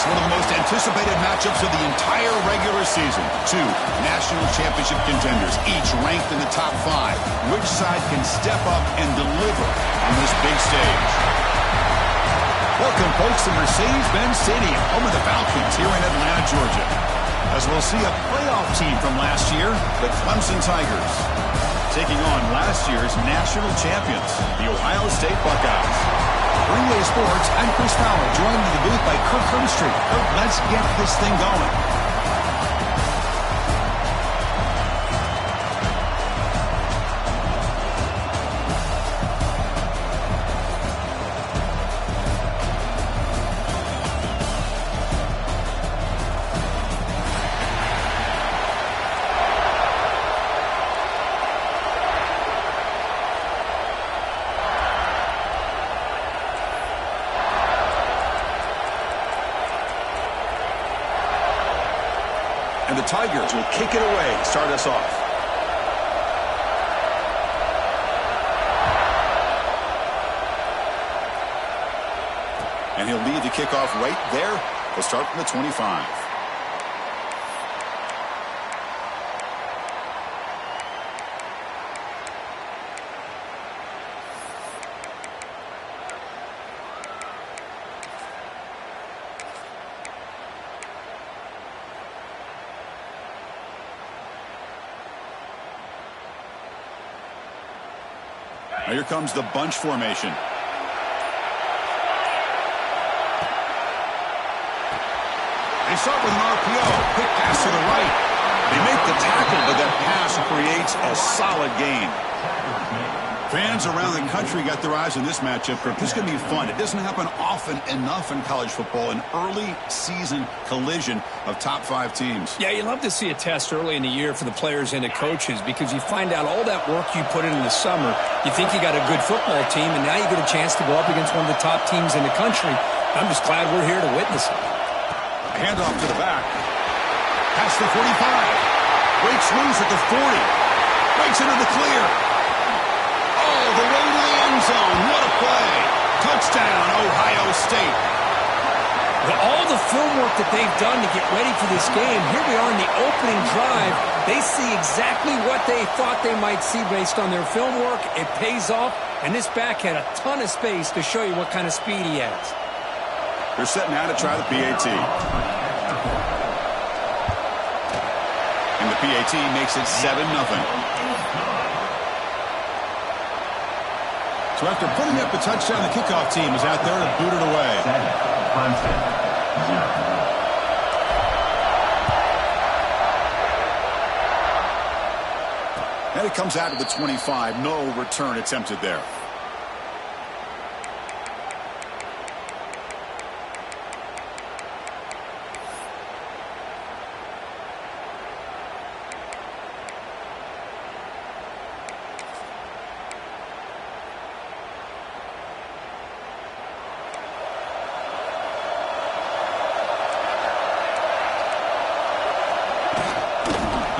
It's one of the most anticipated matchups of the entire regular season. Two national championship contenders, each ranked in the top 5. Which side can step up and deliver on this big stage? Welcome, folks, to Mercedes-Benz Stadium, home of the Falcons here in Atlanta, Georgia. As we'll see a playoff team from last year, the Clemson Tigers, taking on last year's national champions, the Ohio State Buckeyes. Greenway Sports, I'm Chris Fowler, joined in the booth by Kirk Hermstreet. Kirk, let's get this thing going. And the Tigers will kick it away to start us off. And he'll lead the kickoff right there. We'll start from the 25. Now here comes the bunch formation. They start with an RPO. Quick pass to the right. They make the tackle, but that pass creates a solid gain. Fans around the country got their eyes on this matchup. This is going to be fun. It doesn't happen often enough in college football, an early season collision of top 5 teams. Yeah, you love to see a test early in the year for the players and the coaches because you find out all that work you put in the summer. You think you got a good football team, and now you get a chance to go up against one of the top teams in the country. I'm just glad we're here to witness it. Handoff to the back. Past the 45. Breaks loose at the 40. Breaks into the clear. Oh, the way to the end zone. What a play. Touchdown, Ohio State. With all the film work that they've done to get ready for this game, here we are in the opening drive. They see exactly what they thought they might see based on their film work. It pays off, and this back had a ton of space to show you what kind of speed he has. They're setting out to try the PAT. And the PAT makes it 7-0. So after putting up a touchdown, the kickoff team is out there to boot it away. And it comes out to the 25. No return attempted there.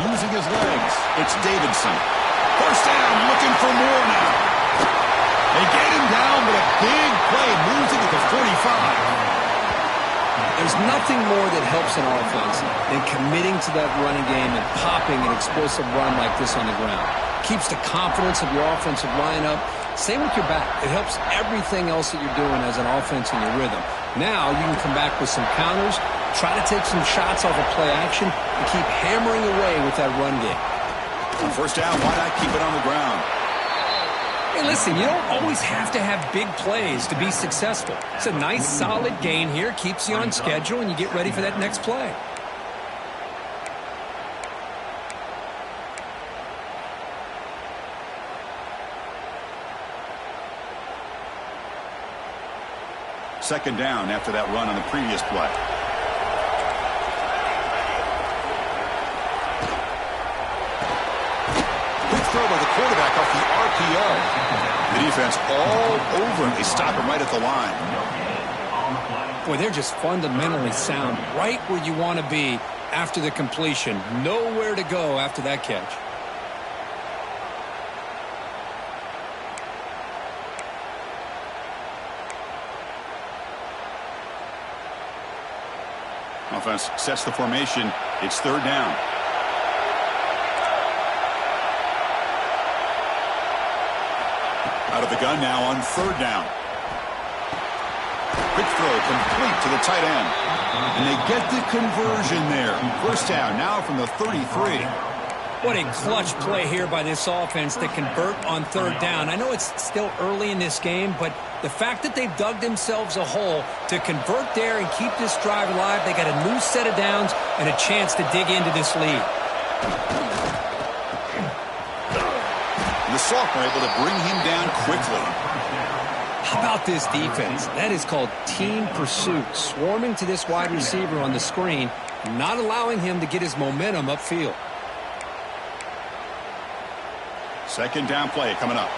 Using his legs, it's Davidson. First down, looking for more now. They get him down, but a big play moves it to the 45. There's nothing more that helps an offense than committing to that running game and popping an explosive run like this on the ground. Keeps the confidence of your offensive lineup. Same with your back. It helps everything else that you're doing as an offense in your rhythm. Now you can come back with some counters, try to take some shots off of play action, and keep hammering away with that run game. On first down, why not keep it on the ground? Hey, listen, you don't always have to have big plays to be successful. It's a nice, solid gain here, keeps you on schedule, and you get ready for that next play. Second down after that run on the previous play. Quick throw by the quarterback off the RPO. The defense all over him. They stop him right at the line. Boy, they're just fundamentally sound, right where you want to be after the completion. Nowhere to go after that catch. Offense sets the formation. It's third down. Out of the gun now on third down. Quick throw complete to the tight end. And they get the conversion there. First down now from the 33. What a clutch play here by this offense to convert on third down. I know it's still early in this game, but the fact that they've dug themselves a hole to convert there and keep this drive alive, they got a new set of downs and a chance to dig into this lead. The Sophomore able to bring him down quickly. How about this defense? That is called team pursuit. Swarming to this wide receiver on the screen, not allowing him to get his momentum upfield. Second down play coming up.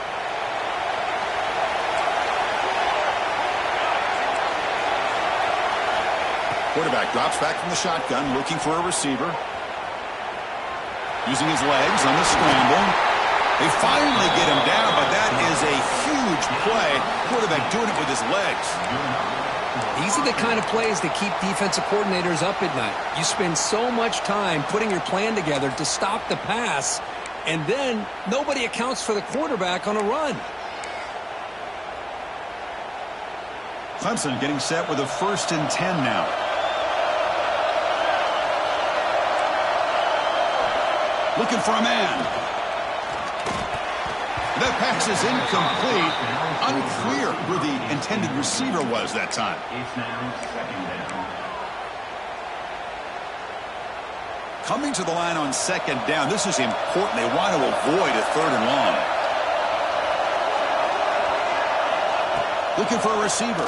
Quarterback drops back from the shotgun, looking for a receiver. Using his legs on the scramble. They finally get him down, but that is a huge play. Quarterback doing it with his legs. These are the kind of plays that keep defensive coordinators up at night. You spend so much time putting your plan together to stop the pass, and then nobody accounts for the quarterback on a run. Clemson getting set with a 1st and 10 now. Looking for a man. That pass is incomplete. Unclear who the intended receiver was that time. Coming to the line on second down. This is important. They want to avoid a third and long. Looking for a receiver.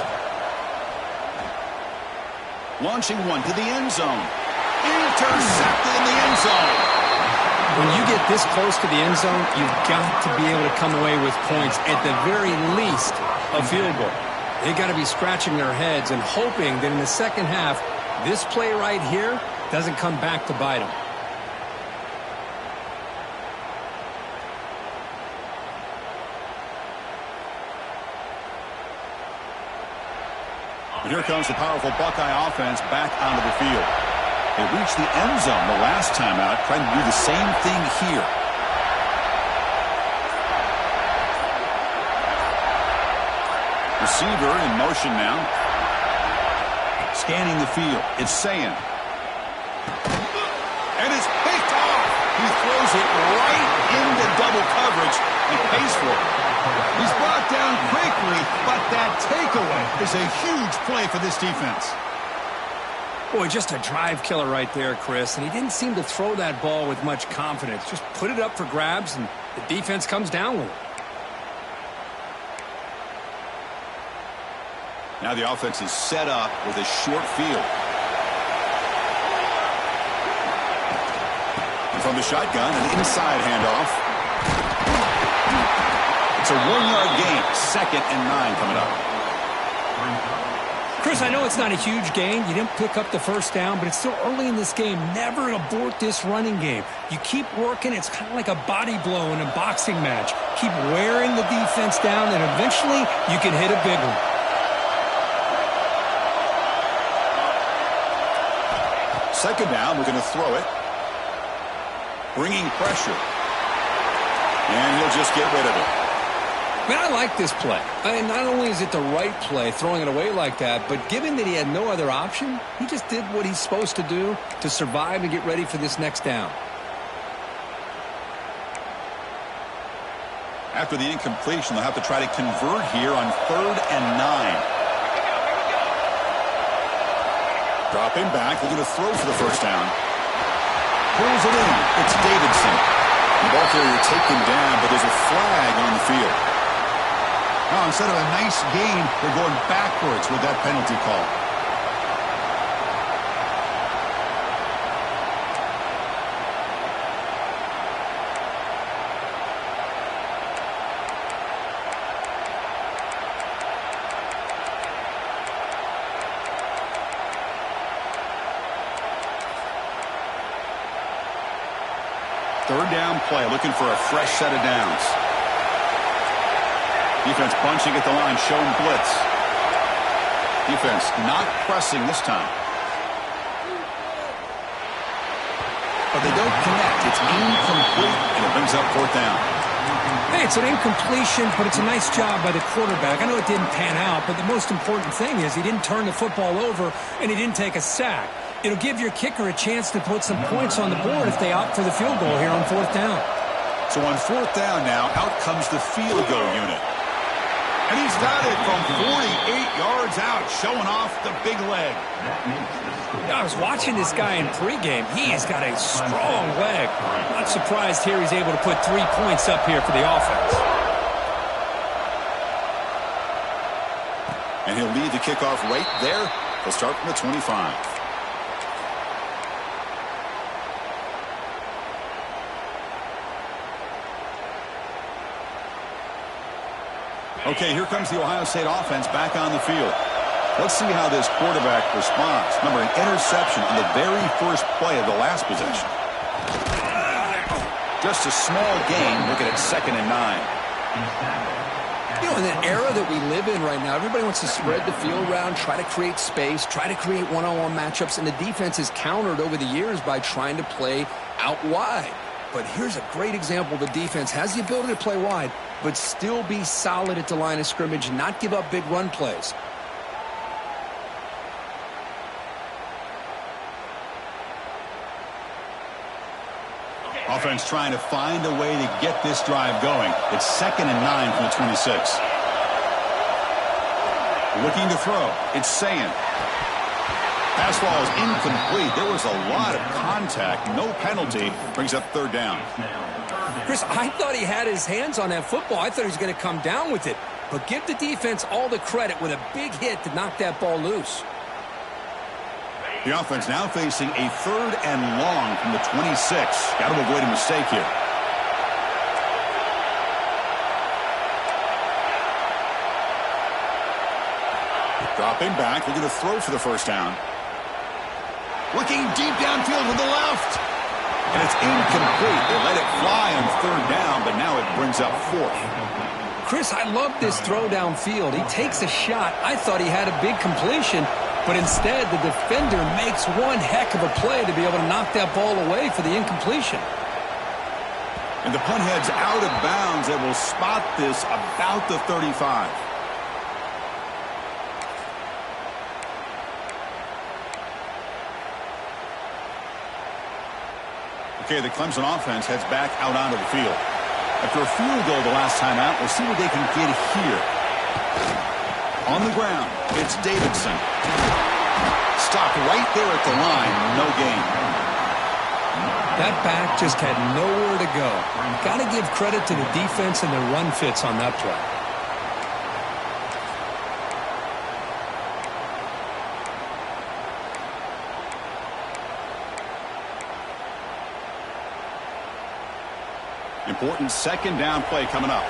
Launching one to the end zone. Intercepted in the end zone. When you get this close to the end zone, you've got to be able to come away with points, at the very least, a field goal. They've got to be scratching their heads and hoping that in the second half, this play right here doesn't come back to bite them. And here comes the powerful Buckeye offense back onto the field. They reached the end zone the last time out, trying to do the same thing here. Receiver in motion now. Scanning the field. It's Sayin. And it's picked off. He throws it right into double coverage and pays for it. He's brought down quickly, but that takeaway is a huge play for this defense. Boy, just a drive killer right there, Chris. And he didn't seem to throw that ball with much confidence. Just put it up for grabs, and the defense comes down with it. Now the offense is set up with a short field. From the shotgun, an inside handoff. It's a 1-yard gain. 2nd and 9 coming up. Chris, I know it's not a huge gain. You didn't pick up the first down, but it's still early in this game. Never abort this running game. You keep working. It's kind of like a body blow in a boxing match. Keep wearing the defense down, and eventually you can hit a big one. Second down, we're going to throw it. Bringing pressure. And he'll just get rid of it. Man, I like this play. Not only is it the right play, throwing it away like that, but given that he had no other option, he just did what he's supposed to do to survive and get ready for this next down. After the incompletion, they'll have to try to convert here on 3rd and 9. Dropping back, looking to throw for the first down. Pulls it in. It's Davidson. The ball carrier taken down, but there's a flag on the field. Now, instead of a nice gain, they're going backwards with that penalty call. Third down play, looking for a fresh set of downs. Defense bunching at the line, showing blitz. Defense not pressing this time. but they don't connect. It's incomplete, and it brings up fourth down. Hey, it's an incompletion, but it's a nice job by the quarterback. I know it didn't pan out, but the most important thing is he didn't turn the football over and he didn't take a sack. It'll give your kicker a chance to put some points on the board if they opt for the field goal here on fourth down. So on fourth down now, out comes the field goal unit. And he's got it from 48 yards out, showing off the big leg. I was watching this guy in pregame. He has got a strong leg. Not surprised here he's able to put 3 points up here for the offense. And he'll lead the kickoff right there. He'll start from the 25. Okay, here comes the Ohio State offense back on the field. Let's see how this quarterback responds. Remember, an interception on the very first play of the last possession. Just a small gain. Looking at 2nd and 9. You know, in the era that we live in right now, everybody wants to spread the field around, try to create space, try to create one-on-one matchups, and the defense is countered over the years by trying to play out wide. But here's a great example. The defense has the ability to play wide, but still be solid at the line of scrimmage and not give up big run plays. Offense trying to find a way to get this drive going. It's 2nd and 9 from the 26. Looking to throw. It's Sayin. Pass ball is incomplete. There was a lot of contact. No penalty. Brings up 3rd down. Chris, I thought he had his hands on that football. I thought he was going to come down with it. But give the defense all the credit with a big hit to knock that ball loose. The offense now facing a 3rd and long from the 26. Got to avoid a mistake here. Dropping back. Looking to throw for the 1st down. Looking deep downfield with the left. And it's incomplete. They let it fly on 3rd down, but now it brings up 4th. Chris, I love this throw downfield. He takes a shot. I thought he had a big completion, but instead the defender makes one heck of a play to be able to knock that ball away for the incompletion. And the punt heads out of bounds. They will spot this about the 35. Okay, the Clemson offense heads back out onto the field. After a field goal the last time out, we'll see what they can get here. On the ground, it's Davidson. Stopped right there at the line, no gain. That back just had nowhere to go. Got to give credit to the defense and their run fits on that play. Important 2nd down play coming up.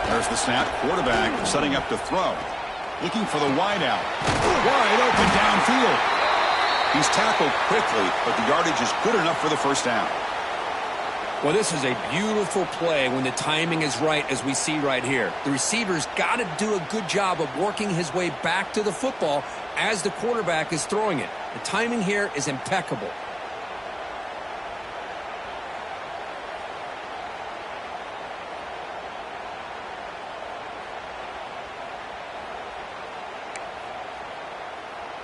There's the snap. Quarterback setting up to throw. Looking for the wide out. Wide open downfield. He's tackled quickly, but the yardage is good enough for the 1st down. Well, this is a beautiful play when the timing is right, as we see right here. The receiver's got to do a good job of working his way back to the football as the quarterback is throwing it. The timing here is impeccable.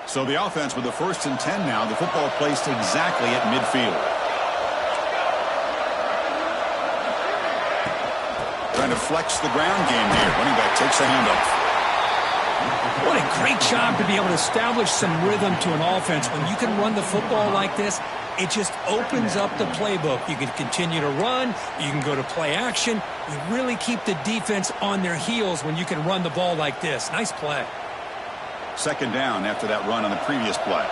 So the offense with the 1st and 10 now. The football placed exactly at midfield. Trying to flex the ground game here. Running back takes the handoff. What a great job to be able to establish some rhythm to an offense. When you can run the football like this, it just opens up the playbook. You can continue to run. You can go to play action. You really keep the defense on their heels when you can run the ball like this. Nice play. 2nd down after that run on the previous play.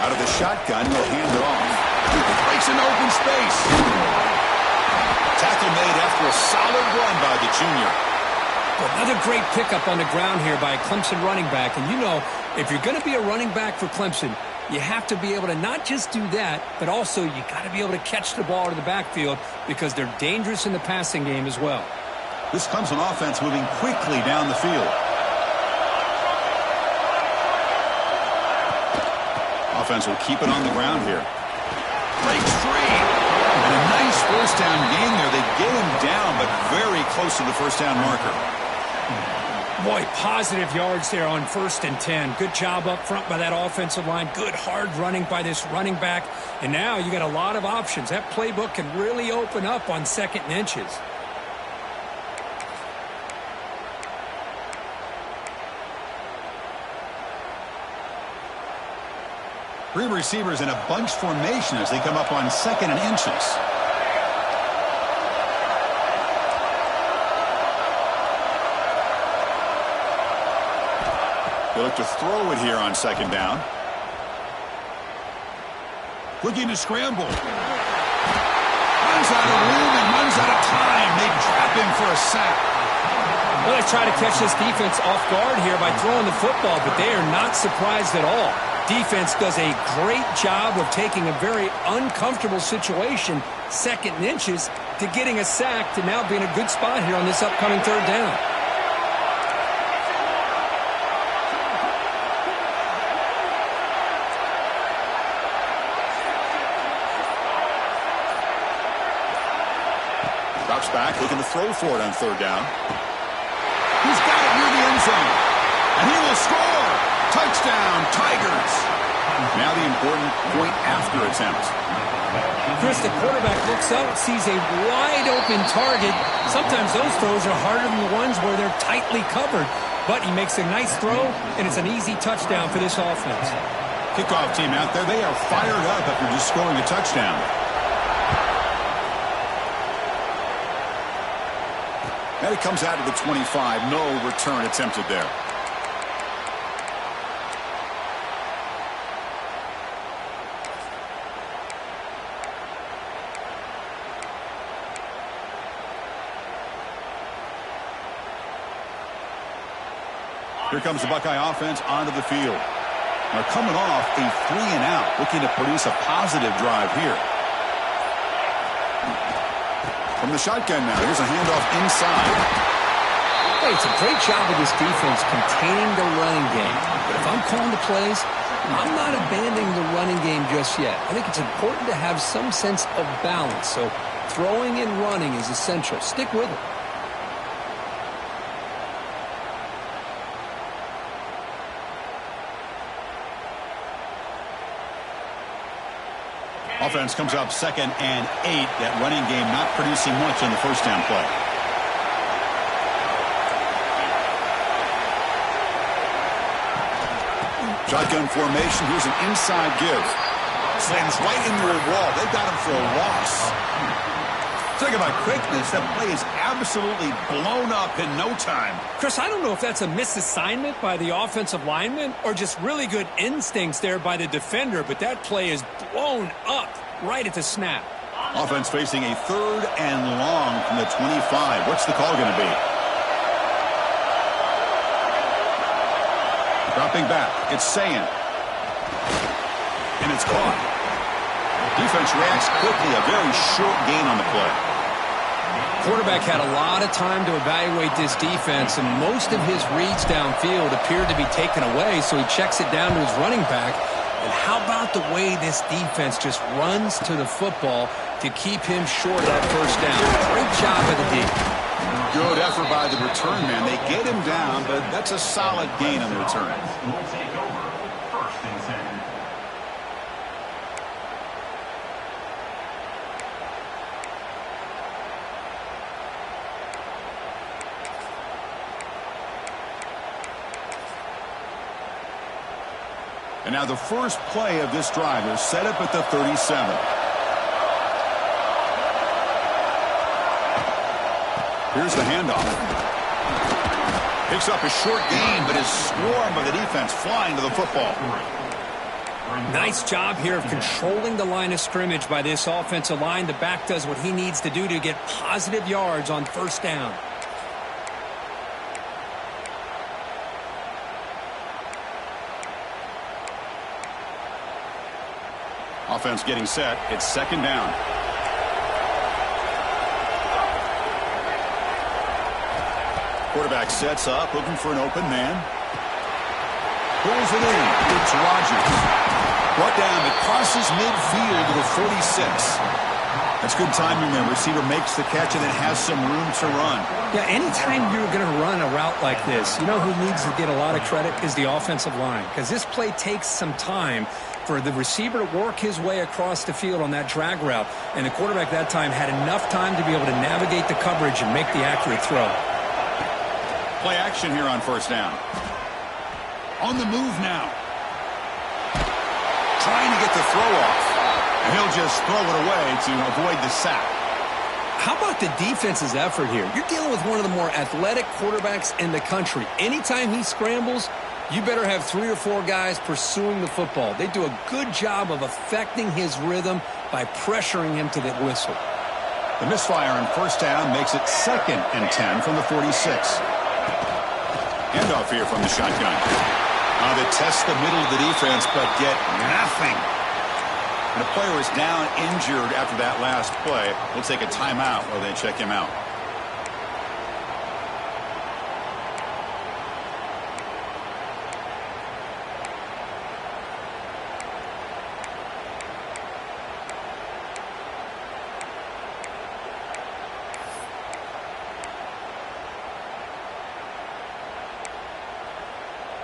Out of the shotgun, he'll hand it off. Breaks into open space. Tackle made after a solid run by the junior. Another great pickup on the ground here by a Clemson running back. And you know, if you're going to be a running back for Clemson, You have to be able to not just do that, but also you got to be able to catch the ball to the backfield because they're dangerous in the passing game as well. This Clemson offense moving quickly down the field. Offense will keep it on the ground here. Breaks free. And a nice first down gain there. They get him down, but very close to the first down marker. Boy, positive yards there on 1st and 10. Good job up front by that offensive line. Good hard running by this running back. And now you got a lot of options. That playbook can really open up on 2nd and inches. Three receivers in a bunch formation as they come up on 2nd and inches. They look to throw it here on 2nd down. Looking to scramble. Runs out of room and runs out of time. They trap him for a sack. Well, they try to catch this defense off guard here by throwing the football, but they are not surprised at all. Defense does a great job of taking a very uncomfortable situation, 2nd and inches, to getting a sack to now being a good spot here on this upcoming 3rd down. Drops back, looking to throw for it on 3rd down. He's got it near the end zone. And he will score! Touchdown, Tigers! Now the important point after attempt. Chris, the quarterback looks up, sees a wide-open target. Sometimes those throws are harder than the ones where they're tightly covered. But he makes a nice throw, and it's an easy touchdown for this offense. Kickoff team out there, they are fired up after just scoring a touchdown. And it comes out to the 25. No return attempted there. Here comes the Buckeye offense onto the field. They're coming off a 3-and-out, looking to produce a positive drive here. From the shotgun now, here's a handoff inside. Hey, it's a great job of this defense containing the running game. But if I'm calling the plays, I'm not abandoning the running game just yet. I think it's important to have some sense of balance. So throwing and running is essential. Stick with it. Offense comes up 2nd and 8. That running game not producing much on the first down play. Shotgun formation. Here's an inside give. Slams right into a wall. They got him for a loss. Talk about quickness. That play is absolutely blown up in no time. Chris, I don't know if that's a misassignment by the offensive lineman or just really good instincts there by the defender, but that play is blown up right at the snap. Offense facing a 3rd and long from the 25. What's the call going to be? Dropping back. It's Sayin. And it's caught. Defense reacts quickly. A very short gain on the play. Quarterback had a lot of time to evaluate this defense, and most of his reads downfield appeared to be taken away, so he checks it down to his running back. And how about the way this defense just runs to the football to keep him short of that first down? Great job by the D. Good effort by the return man. They get him down, but that's a solid gain on the return. And now the first play of this drive is set up at the 37. Here's the handoff. Picks up a short gain, but is swarmed by the defense flying to the football. Nice job here of controlling the line of scrimmage by this offensive line. The back does what he needs to do to get positive yards on first down. Offense getting set. It's second down. Quarterback sets up, looking for an open man. Pulls it in. It's Rodgers. Brought down. It crosses midfield to the 46. That's good timing there. Receiver makes the catch and then has some room to run. Yeah, anytime you're going to run a route like this, you know who needs to get a lot of credit is the offensive line. Because this play takes some time for the receiver to work his way across the field on that drag route. And the quarterback that time had enough time to be able to navigate the coverage and make the accurate throw. Play action here on first down. On the move now. Trying to get the throw off. And he'll just throw it away to avoid the sack. How about the defense's effort here? You're dealing with one of the more athletic quarterbacks in the country. Anytime he scrambles, you better have 3 or 4 guys pursuing the football. They do a good job of affecting his rhythm by pressuring him to the whistle. The misfire on first down makes it 2nd and 10 from the 46. Handoff here from the shotgun. They test the middle of the defense, but get nothing. And the player is down injured after that last play. We'll take a timeout while they check him out.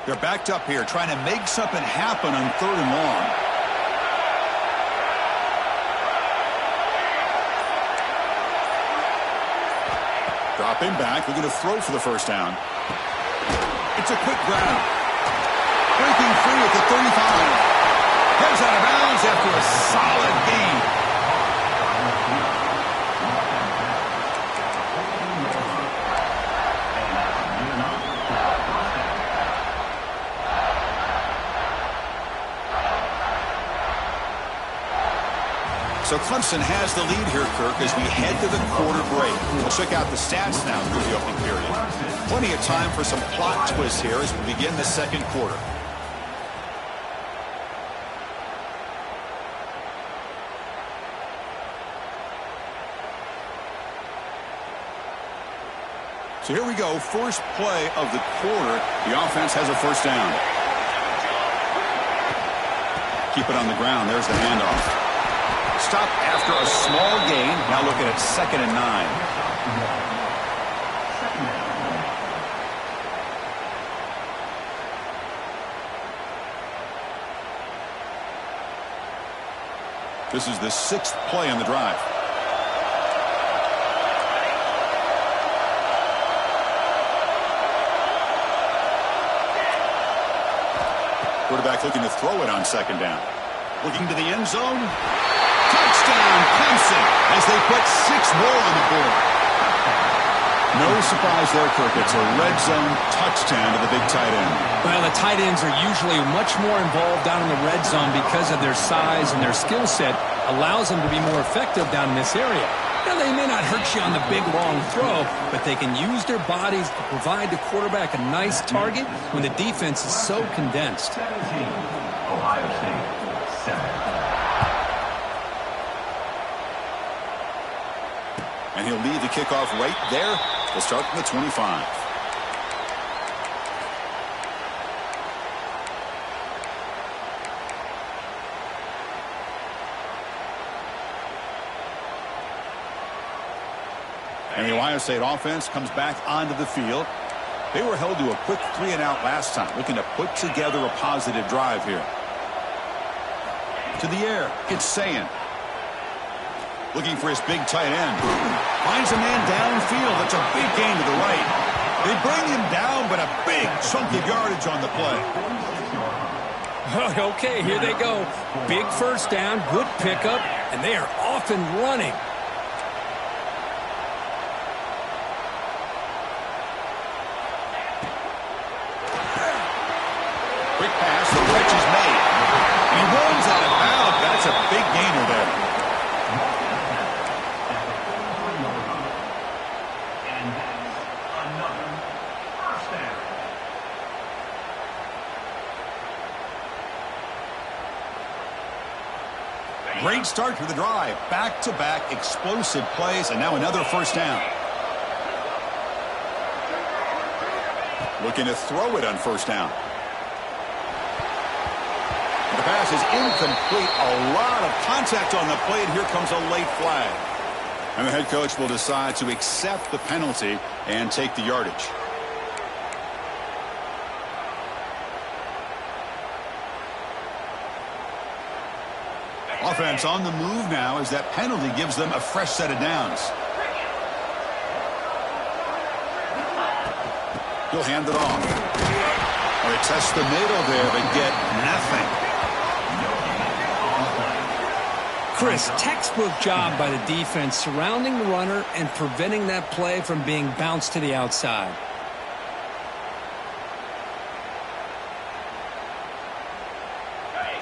They're backed up here, trying to make something happen on 3rd and long. Dropping back, looking to throw for the first down. It's a quick grab. Breaking free at the 35. Goes out of bounds after a solid gain. So Clemson has the lead here, Kirk, as we head to the quarter break. Let's check out the stats now through the opening period. Plenty of time for some plot twists here as we begin the second quarter. So here we go, first play of the quarter. The offense has a first down. Keep it on the ground. There's the handoff. Stop after a small gain. Now looking at 2nd and 9. This is the 6th play on the drive. Quarterback looking to throw it on 2nd down. Looking to the end zone. Touchdown, Clemson, as they put 6 more on the board. No surprise there, Kirk. It's a red zone touchdown to the big tight end. Well, the tight ends are usually much more involved down in the red zone because of their size and their skill set allows them to be more effective down in this area. Now, they may not hurt you on the big, long throw, but they can use their bodies to provide the quarterback a nice target when the defense is so condensed. Ohio State, 7. And he'll lead the kickoff right there. They'll start from the 25. And the Ohio State offense comes back onto the field. They were held to a quick 3-and-out last time, looking to put together a positive drive here. To the air, it's Sayin. Looking for his big tight end. Finds a man downfield. That's a big gain to the right. They bring him down, but a big chunk of yardage on the play. Okay, here they go. Big first down, good pickup, and they are off and running. Quick pass, the catch is made. He runs out of bounds. That's a big gainer there. Great start to the drive. Back-to-back explosive plays, and now another first down. Looking to throw it on first down. The pass is incomplete. A lot of contact on the play, and here comes a late flag. And the head coach will decide to accept the penalty and take the yardage. Offense on the move now as that penalty gives them a fresh set of downs. He'll hand it off. They test the middle there, but get nothing. Chris, textbook job by the defense surrounding the runner and preventing that play from being bounced to the outside.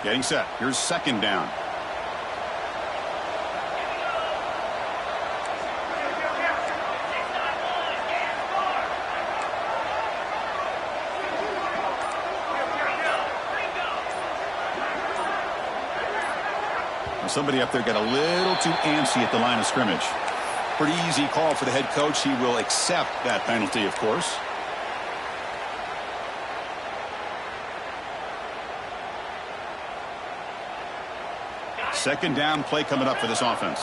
Getting set. Here's second down. Somebody up there got a little too antsy at the line of scrimmage. Pretty easy call for the head coach. He will accept that penalty, of course. Second down play coming up for this offense.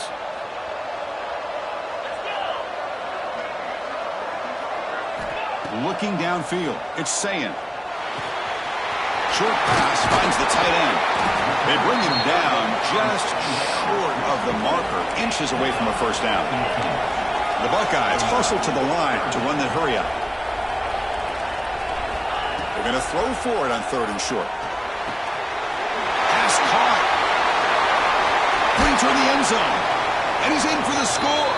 Looking downfield. It's Sayin. Short pass finds the tight end. They bring him down just short of the marker, inches away from a first down. The Buckeyes hustle to the line to run the hurry up. They're going to throw for it on third and short. Pass caught. Brings her in the end zone. And he's in for the score.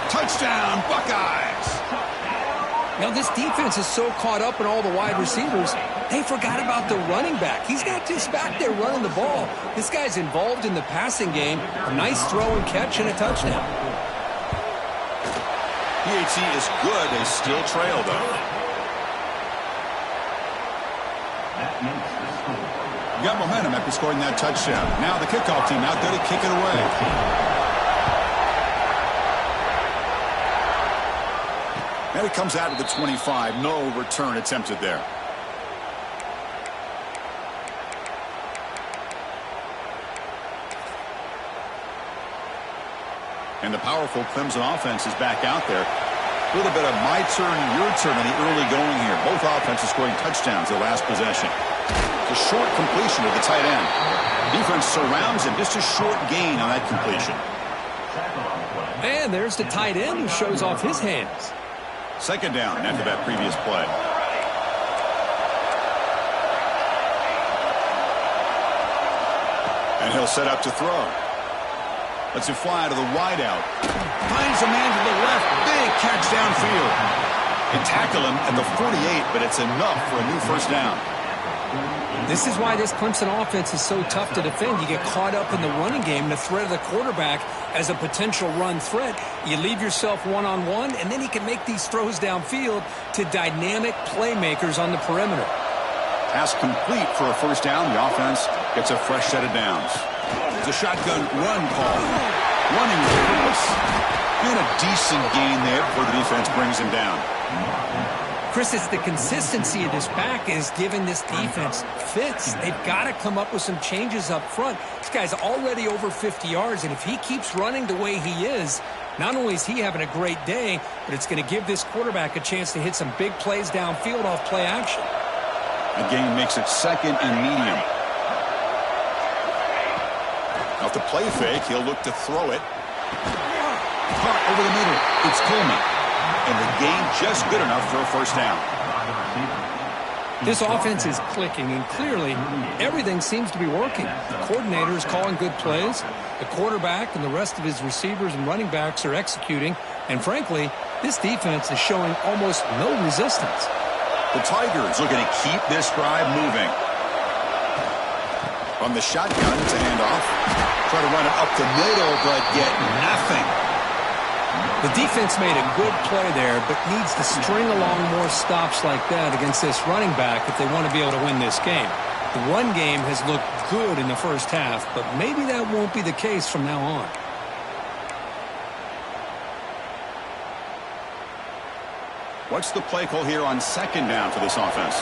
Touchdown, Buckeyes. Now, this defense is so caught up in all the wide receivers, they forgot about the running back. He's not just back there running the ball. This guy's involved in the passing game. A nice throw and catch and a touchdown. PAT is good. They still trail, though. Got momentum after scoring that touchdown. Now the kickoff team out there to kick it away. And it comes out of the 25. No return attempted there. And the powerful Clemson offense is back out there. A little bit of my turn, your turn in the early going here. Both offenses scoring touchdowns their last possession. It's a short completion to the tight end. Defense surrounds him. Just a short gain on that completion. And there's the tight end who shows off his hands. Second down after that previous play. And he'll set up to throw. Lets it fly to the wideout. Finds a man to the left. Big catch downfield. They tackle him at the 48, but it's enough for a new first down. This is why this Clemson offense is so tough to defend. You get caught up in the running game and the threat of the quarterback as a potential run threat. You leave yourself one-on-one, and then he can make these throws downfield to dynamic playmakers on the perimeter. Pass complete for a first down. The offense gets a fresh set of downs. It's a shotgun run call. Running with purpose. And a decent gain there before the defense brings him down. Chris, it's the consistency of this back is giving this defense fits. They've got to come up with some changes up front. This guy's already over 50 yards, and if he keeps running the way he is, not only is he having a great day, but it's going to give this quarterback a chance to hit some big plays downfield off play action. The game makes it second and medium. Off the play fake, he'll look to throw it. Caught over the middle. It's Coleman. And the gain just good enough for a first down. This offense is clicking, and clearly everything seems to be working. The coordinator is calling good plays. The quarterback and the rest of his receivers and running backs are executing. And frankly, this defense is showing almost no resistance. The Tigers looking to keep this drive moving. From the shotgun, it's a handoff. Try to run it up the middle, but get nothing. The defense made a good play there, but needs to string along more stops like that against this running back if they want to be able to win this game. The run game has looked good in the first half, but maybe that won't be the case from now on. What's the play call here on second down for this offense?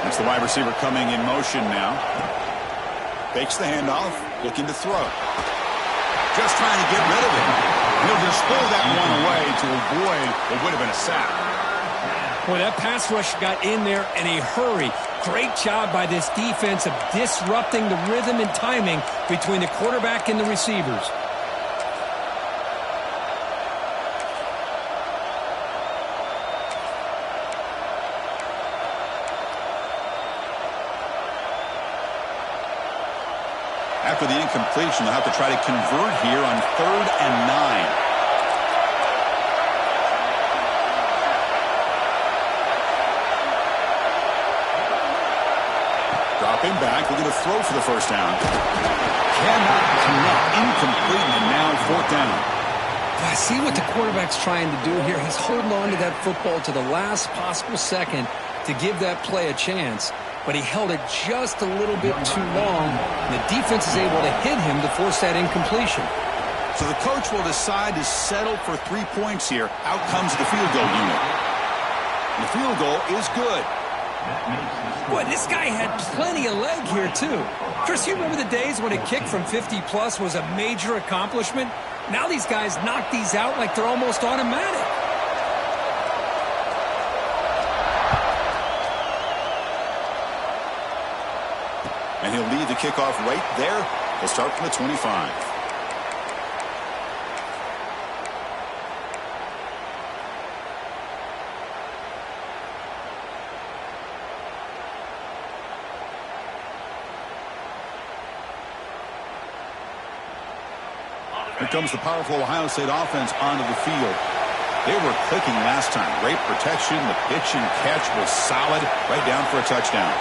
That's the wide receiver coming in motion now. Fakes the handoff, looking to throw. Just trying to get rid of it. He'll just throw that one away to avoid what would have been a sack. Boy, that pass rush got in there in a hurry. Great job by this defense of disrupting the rhythm and timing between the quarterback and the receivers. After the incompletion, they'll have to try to convert here on 3rd and 9. Dropping back, looking to throw for the first down. Cannot connect, incomplete, and now 4th down. I see what the quarterback's trying to do here. He's holding on to that football to the last possible second to give that play a chance. But he held it just a little bit too long, and the defense is able to hit him to force that incompletion. So the coach will decide to settle for 3 points here. Out comes the field goal unit. And the field goal is good. Boy, this guy had plenty of leg here, too. Chris, you remember the days when a kick from 50-plus was a major accomplishment? Now these guys knock these out like they're almost automatic. And he'll lead the kickoff right there. He'll start from the 25. Here comes the powerful Ohio State offense onto the field. They were clicking last time. Great protection. The pitch and catch was solid. Right down for a touchdown.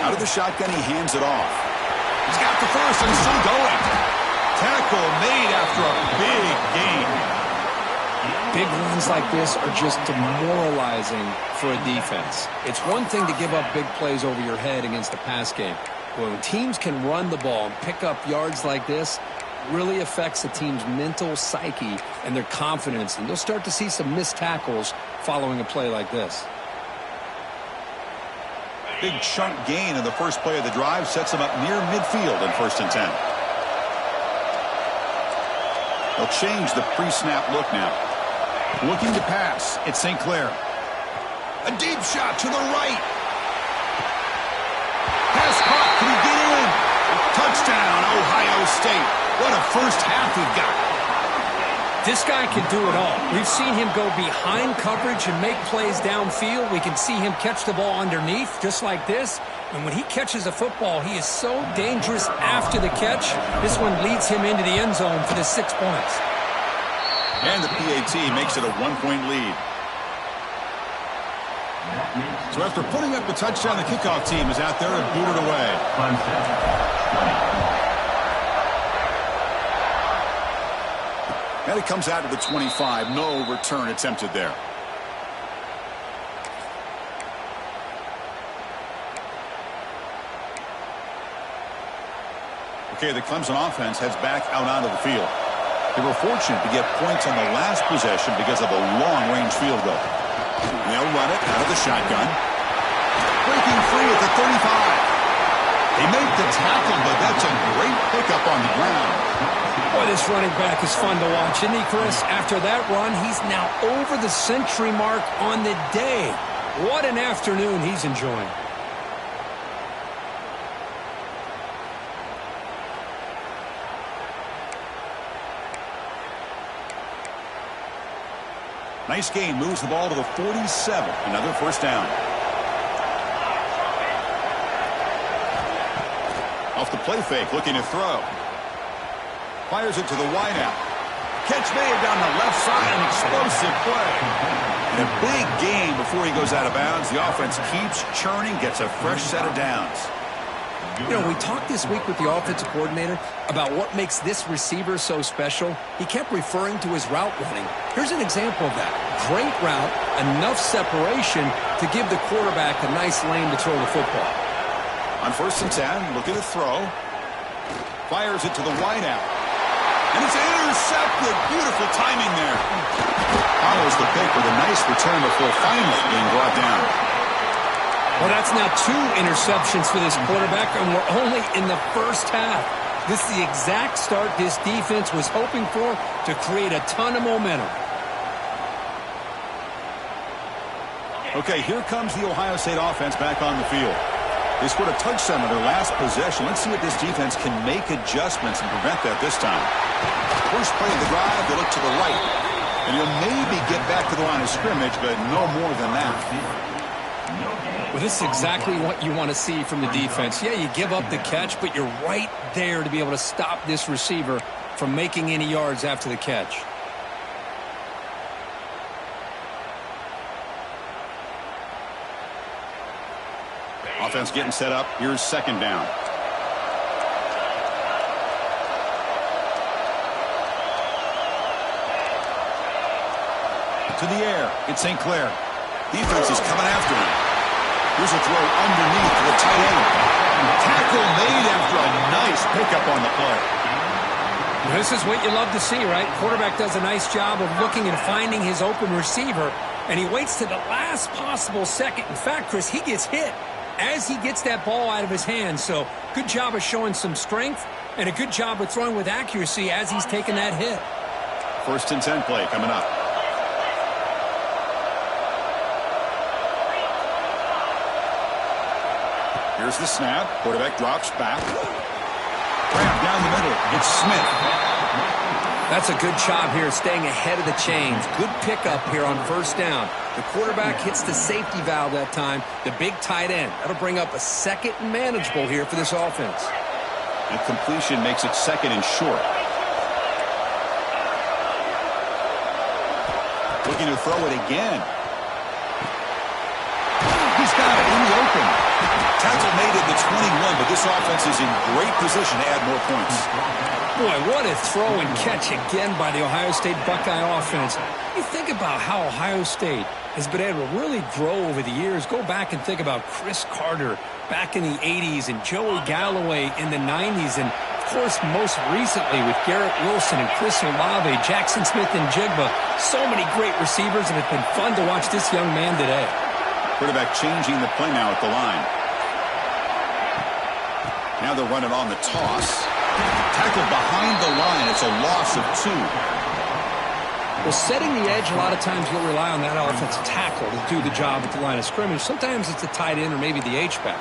Out of the shotgun, he hands it off. He's got the first and still going. Tackle made after a big gain. Big runs like this are just demoralizing for a defense. It's one thing to give up big plays over your head against the pass game. But when teams can run the ball and pick up yards like this, it really affects the team's mental psyche and their confidence. And you'll start to see some missed tackles following a play like this. Big chunk gain in the first play of the drive sets him up near midfield in 1st and 10. They'll change the pre-snap look now. Looking to pass. It's St. Clair. A deep shot to the right. Pass caught. Can he get in? Touchdown, Ohio State. What a first half we've got. This guy can do it all. We've seen him go behind coverage and make plays downfield. We can see him catch the ball underneath, just like this. And when he catches a football, he is so dangerous after the catch. This one leads him into the end zone for the 6 points. And the PAT makes it a 1-point lead. So after putting up the touchdown, the kickoff team is out there and booted away. And it comes out to the 25. No return attempted there. Okay, the Clemson offense heads back out onto the field. They were fortunate to get points on the last possession because of a long-range field goal. They'll run it out of the shotgun. Breaking free at the 35. They make the tackle, but that's a great pickup on the ground. Boy, this running back is fun to watch, isn't he, Chris? After that run, he's now over the century mark on the day. What an afternoon he's enjoying. Nice gain, moves the ball to the 47. Another first down. Off the play fake, looking to throw. Fires it to the wideout. Catch made down the left side, an explosive play. And a big gain before he goes out of bounds. The offense keeps churning, gets a fresh set of downs. You know, we talked this week with the offensive coordinator about what makes this receiver so special. He kept referring to his route running. Here's an example of that. Great route, enough separation to give the quarterback a nice lane to throw the football. On 1st and 10, look at the throw. Fires it to the wideout. And it's intercepted. Beautiful timing there. Follows the pick with a nice return before finally being brought down. Well, that's now 2 interceptions for this quarterback, and we're only in the first half. This is the exact start this defense was hoping for to create a ton of momentum. Okay, here comes the Ohio State offense back on the field. They scored a touchdown on their last possession. Let's see if this defense can make adjustments and prevent that this time. First play of the drive, they look to the right. And you'll maybe get back to the line of scrimmage, but no more than that. Well, this is exactly what you want to see from the defense. Yeah, you give up the catch, but you're right there to be able to stop this receiver from making any yards after the catch. Offense getting set up. Here's 2nd down. To the air. It's St. Clair. Defense is coming after him. Here's a throw underneath to the tight end. Tackle made after a nice pickup on the play. This is what you love to see, right? Quarterback does a nice job of looking and finding his open receiver, and he waits to the last possible second. In fact, Chris, he gets hit as he gets that ball out of his hands. So good job of showing some strength and a good job of throwing with accuracy as he's taking that hit. 1st and 10 play coming up. Here's the snap. Quarterback drops back. Grab down the middle. It's Smith. That's a good job here, staying ahead of the chains. Good pickup here on 1st down. The quarterback hits the safety valve that time, the big tight end. That'll bring up a 2nd and manageable here for this offense. And completion makes it 2nd and short. Looking to throw it again. He's got it in the open. Tackle made at the 21, but this offense is in great position to add more points. Boy, what a throw and catch again by the Ohio State Buckeye offense. You think about how Ohio State has been able to really grow over the years. Go back and think about Chris Carter back in the 80s and Joey Galloway in the 90s. And, of course, most recently with Garrett Wilson and Chris Olave, Jackson Smith and Jigba. So many great receivers, and it's been fun to watch this young man today. Quarterback changing the play now at the line. Now they're running on the toss. Tackle behind the line. It's a loss of 2. Well, setting the edge, a lot of times you'll rely on that offensive tackle to do the job at the line of scrimmage. Sometimes it's the tight end or maybe the H-back.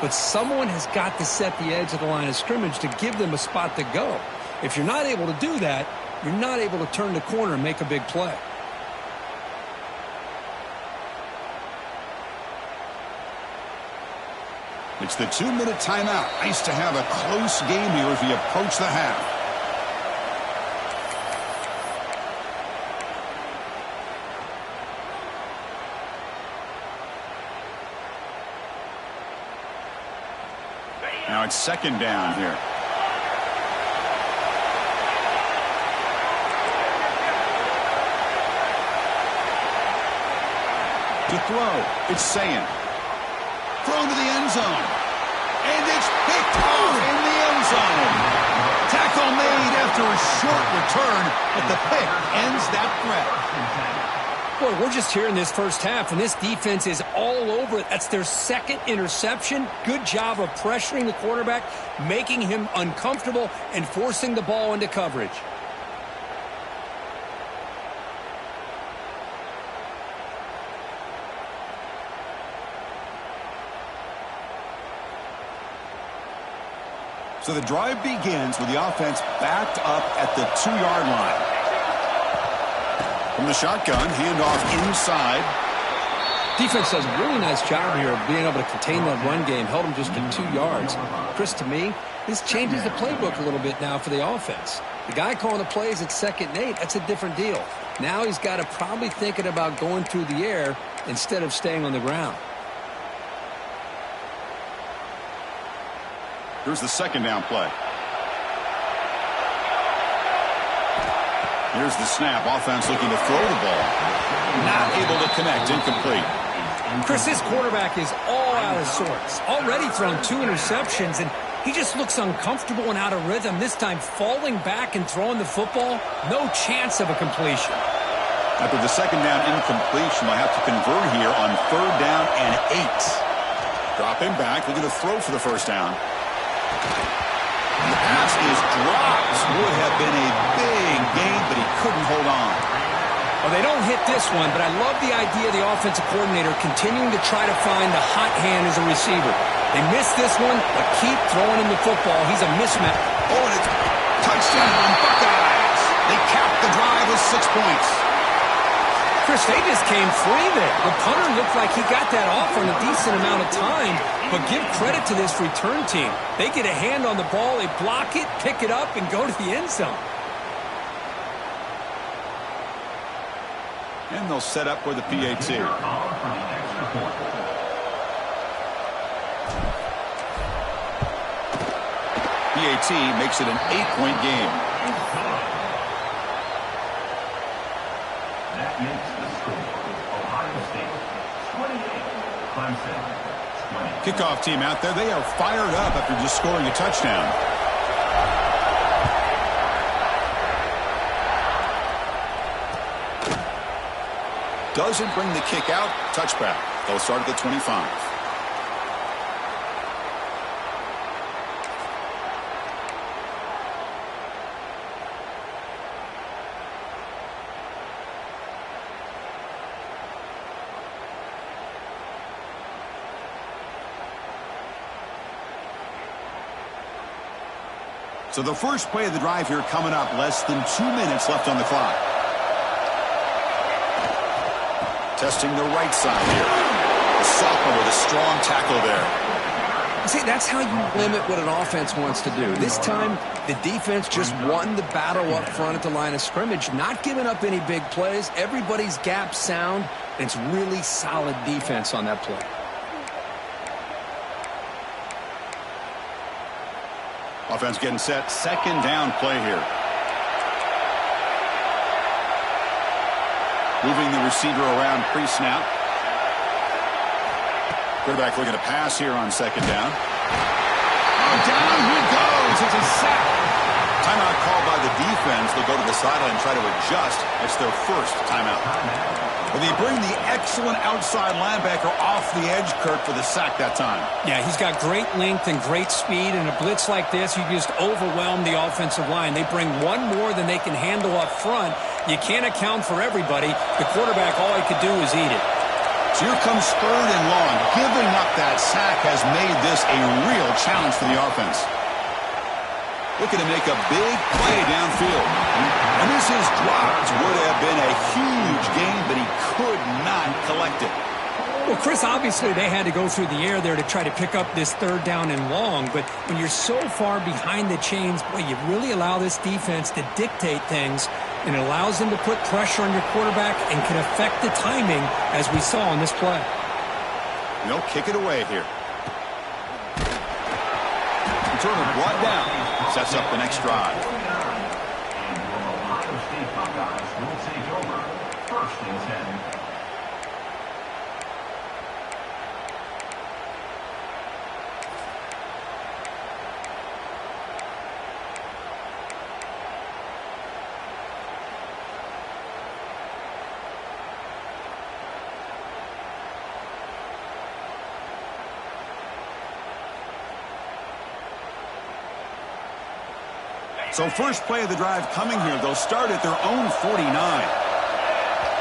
But someone has got to set the edge of the line of scrimmage to give them a spot to go. If you're not able to do that, you're not able to turn the corner and make a big play. It's the 2-minute timeout. Nice to have a close game here as we approach the half. Now it's 2nd down here. To throw, it's Sayin. Thrown to the end zone. And it's picked off in the end zone. Tackle made after a short return, but the pick ends that threat. Boy, we're just here in this first half, and this defense is all over it. That's their 2nd interception. Good job of pressuring the quarterback, making him uncomfortable, and forcing the ball into coverage. So the drive begins with the offense backed up at the 2-yard line. From the shotgun, handoff inside. Defense does a really nice job here of being able to contain that run game, held them just to 2 yards. Chris, to me, this changes the playbook a little bit now for the offense. The guy calling the plays at 2nd and 8, that's a different deal. Now he's got to probably thinking about going through the air instead of staying on the ground. Here's the second down play. Here's the snap. Offense looking to throw the ball. Not able to connect. Incomplete. Chris, this quarterback is all out of sorts. Already thrown 2 interceptions, and he just looks uncomfortable and out of rhythm. This time falling back and throwing the football. No chance of a completion. After the second down incompletion, they'll have to convert here on 3rd down and 8. Drop him back. Looking to throw for the first down. The pass is dropped. Would have been a big gain, but he couldn't hold on. Well, they don't hit this one, but I love the idea of the offensive coordinator continuing to try to find the hot hand as a receiver. They missed this one, but keep throwing him the football. He's a mismatch. Oh, and it's touchdown, Buckeyes. They capped the drive with 6 points. Chris, they just came free there. The punter looked like he got that off on a decent amount of time, but give credit to this return team. They get a hand on the ball, they block it, pick it up, and go to the end zone. And they'll set up for the PAT. PAT makes it an 8-point game. That makes the score Ohio State 28, Clemson 20. Kickoff team out there. They are fired up after just scoring a touchdown. Doesn't bring the kick out. Touchback. They'll start at the 25. So the first play of the drive here coming up. Less than 2 minutes left on the clock. Testing the right side here. The sophomore with a strong tackle there. See, that's how you limit what an offense wants to do. This time, the defense just won the battle up front at the line of scrimmage, not giving up any big plays. Everybody's gap sound, and it's really solid defense on that play. Offense getting set. Second down play here. Moving the receiver around pre-snap. Quarterback looking to pass here on second down. Oh, down he goes. It's a sack. Timeout called by the defense. They'll go to the sideline and try to adjust. It's their first timeout. Well, they bring the excellent outside linebacker off the edge, Kirk, for the sack that time. Yeah, he's got great length and great speed. In a blitz like this, you just overwhelm the offensive line. They bring one more than they can handle up front. You can't account for everybody. The quarterback, all he could do is eat it. So here comes 3rd and long. Giving up that sack has made this a real challenge for the offense. Looking to make a big play downfield. And this is dropped. Would have been a huge gain, but he could not collect it. Well, Chris, obviously they had to go through the air there to try to pick up this 3rd down and long. But when you're so far behind the chains, boy, you really allow this defense to dictate things. And it allows them to put pressure on your quarterback and can affect the timing, as we saw on this play. And they'll kick it away here. Returner brought down. Sets up the next drive. And your Ohio State Buckeyes will take over 1st and 10. So first play of the drive coming here. They'll start at their own 49.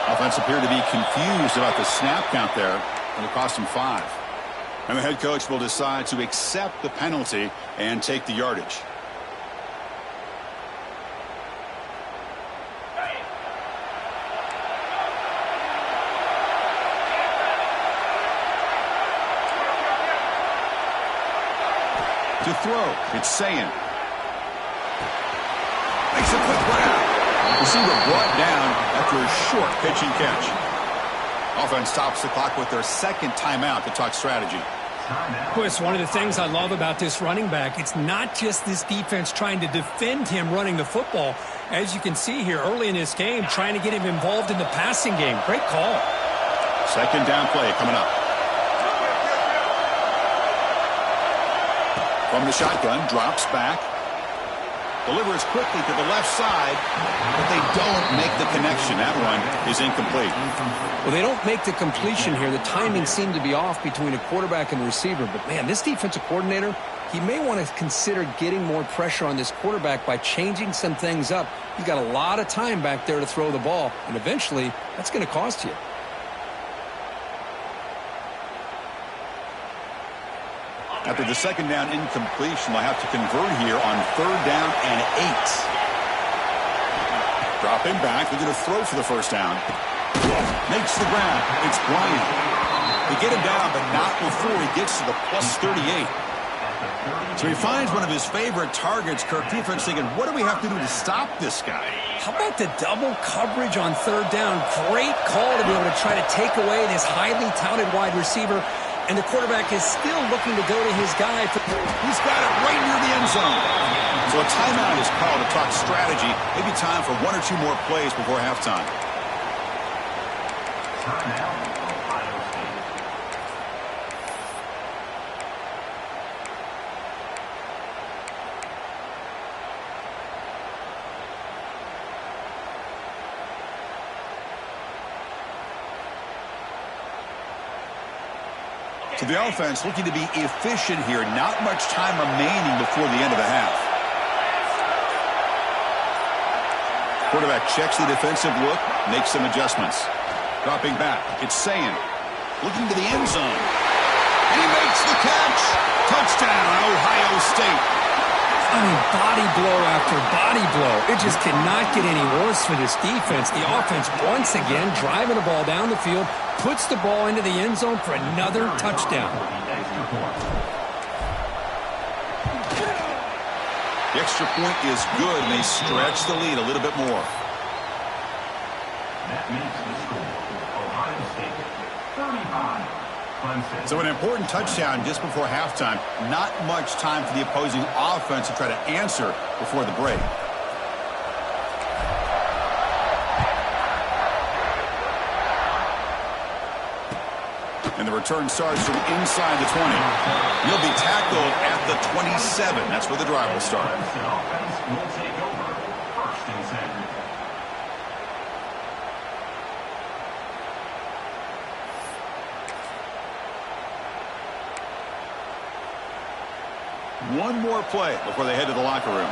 Offense appeared to be confused about the snap count there. It'll cost them 5. And the head coach will decide to accept the penalty and take the yardage. To throw, it's Sayin. Makes a quick one out. Receiver brought down after a short pitching catch. Offense stops the clock with their second timeout to talk strategy. Boy, it's one of the things I love about this running back. It's not just this defense trying to defend him running the football. As you can see here early in this game, trying to get him involved in the passing game. Great call. Second down play coming up. From the shotgun, drops back. Delivers quickly to the left side, but they don't make the connection. That one is incomplete. Well, they don't make the completion here. The timing seemed to be off between a quarterback and the receiver. But, man, this defensive coordinator, he may want to consider getting more pressure on this quarterback by changing some things up. He's got a lot of time back there to throw the ball, and eventually that's going to cost you. After the second down incompletion, they'll have to convert here on third down and 8. Dropping back, they're going to throw for the first down. Makes the ground. It's Bryant. They get him down, but not before he gets to the plus 38. So he finds one of his favorite targets. Kirk, defense thinking, what do we have to do to stop this guy? How about the double coverage on third down? Great call to be able to try to take away this highly touted wide receiver. And the quarterback is still looking to go to his guy. He's got it right near the end zone. So a timeout is called to talk strategy. Maybe time for one or two more plays before halftime. Timeout, Ohio State. So the offense looking to be efficient here. Not much time remaining before the end of the half. Quarterback checks the defensive look, makes some adjustments. Dropping back, it's Sayin. Looking to the end zone. And he makes the catch. Touchdown, Ohio State. I mean, body blow after body blow. It just cannot get any worse for this defense. The offense, once again, driving the ball down the field, puts the ball into the end zone for another touchdown. The extra point is good, and they stretch the lead a little bit more. That makes the score. Ohio State 35. Clemson. So an important touchdown just before halftime. Not much time for the opposing offense to try to answer before the break. And the return starts from inside the 20. He'll be tackled at the 27. That's where the drive will start. Clemson offense will take over. First and 10. One more play before they head to the locker room.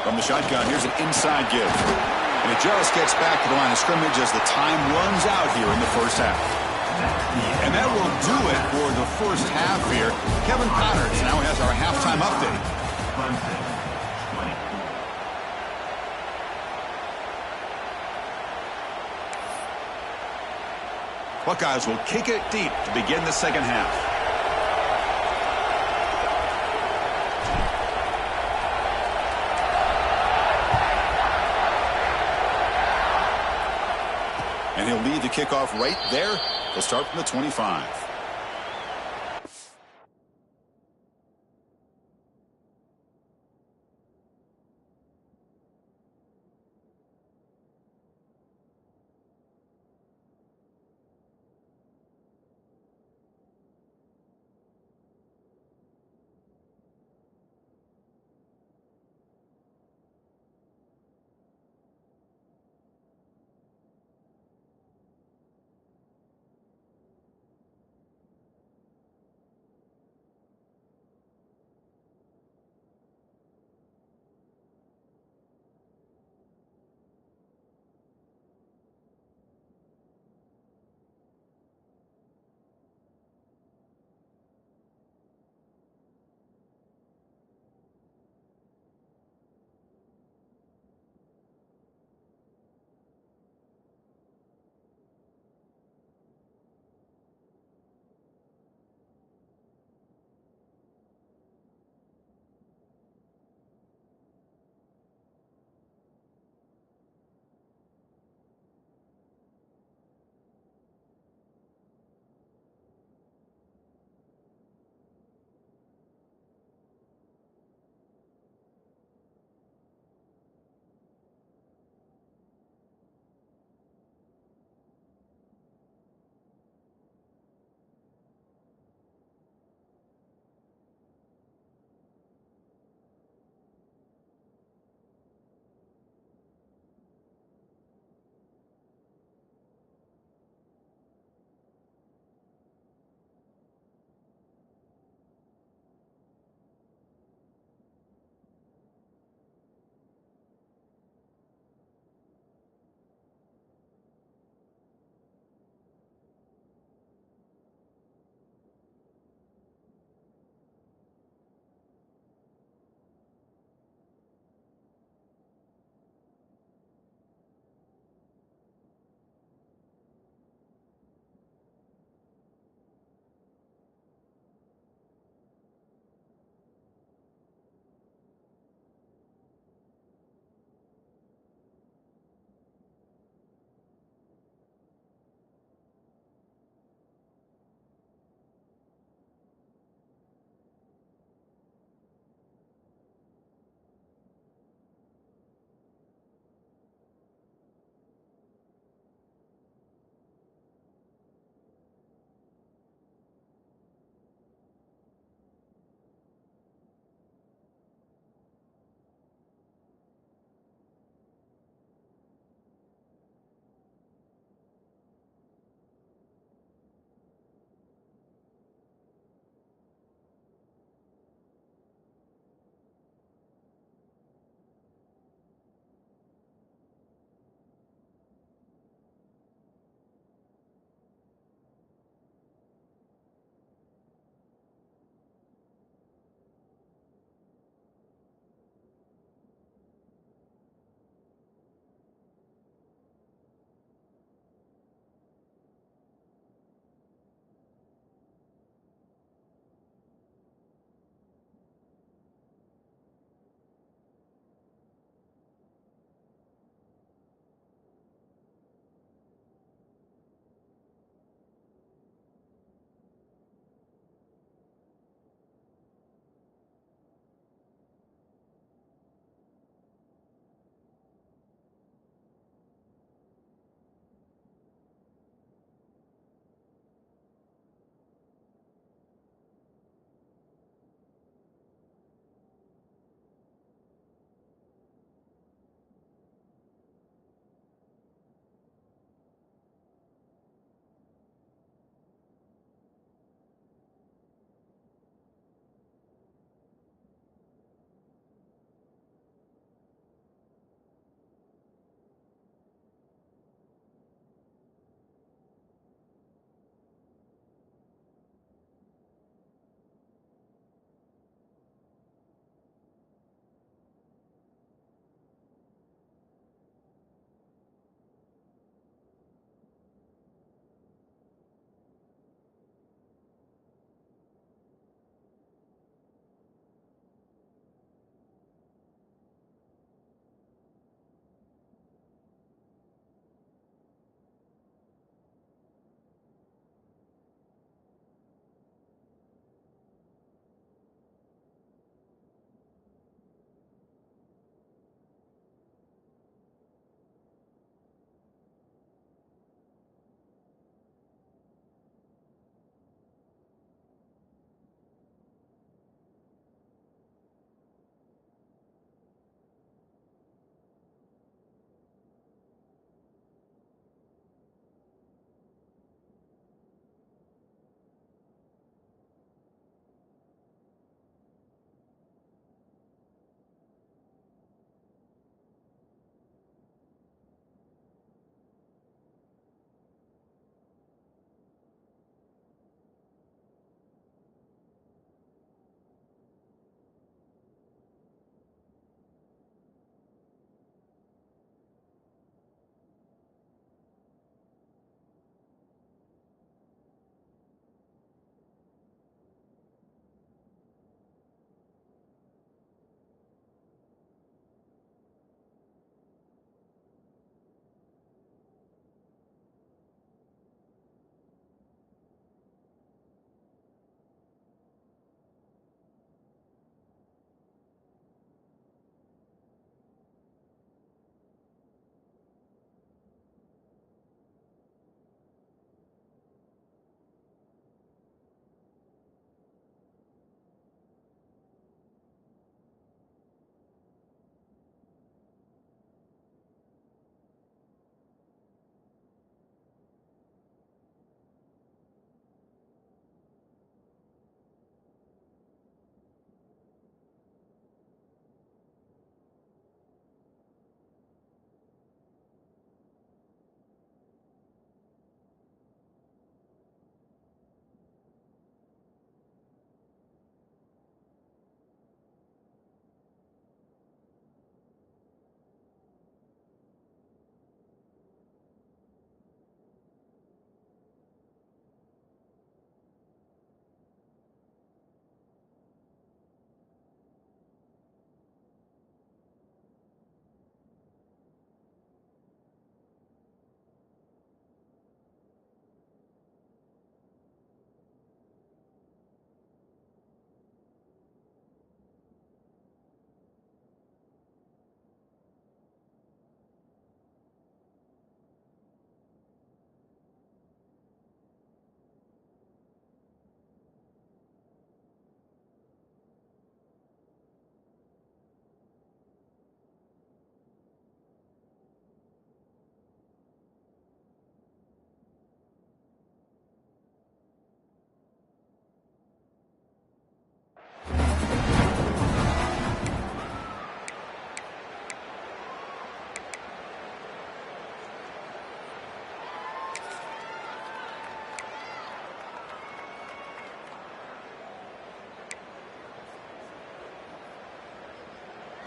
From the shotgun, here's an inside give. And it just gets back to the line of scrimmage as the time runs out here in the first half. And that will do it for the first half here. Kevin Connors now has our halftime update. Clemson 20. Buckeyes will kick it deep to begin the second half. And he'll lead the kickoff right there. He'll start from the 25.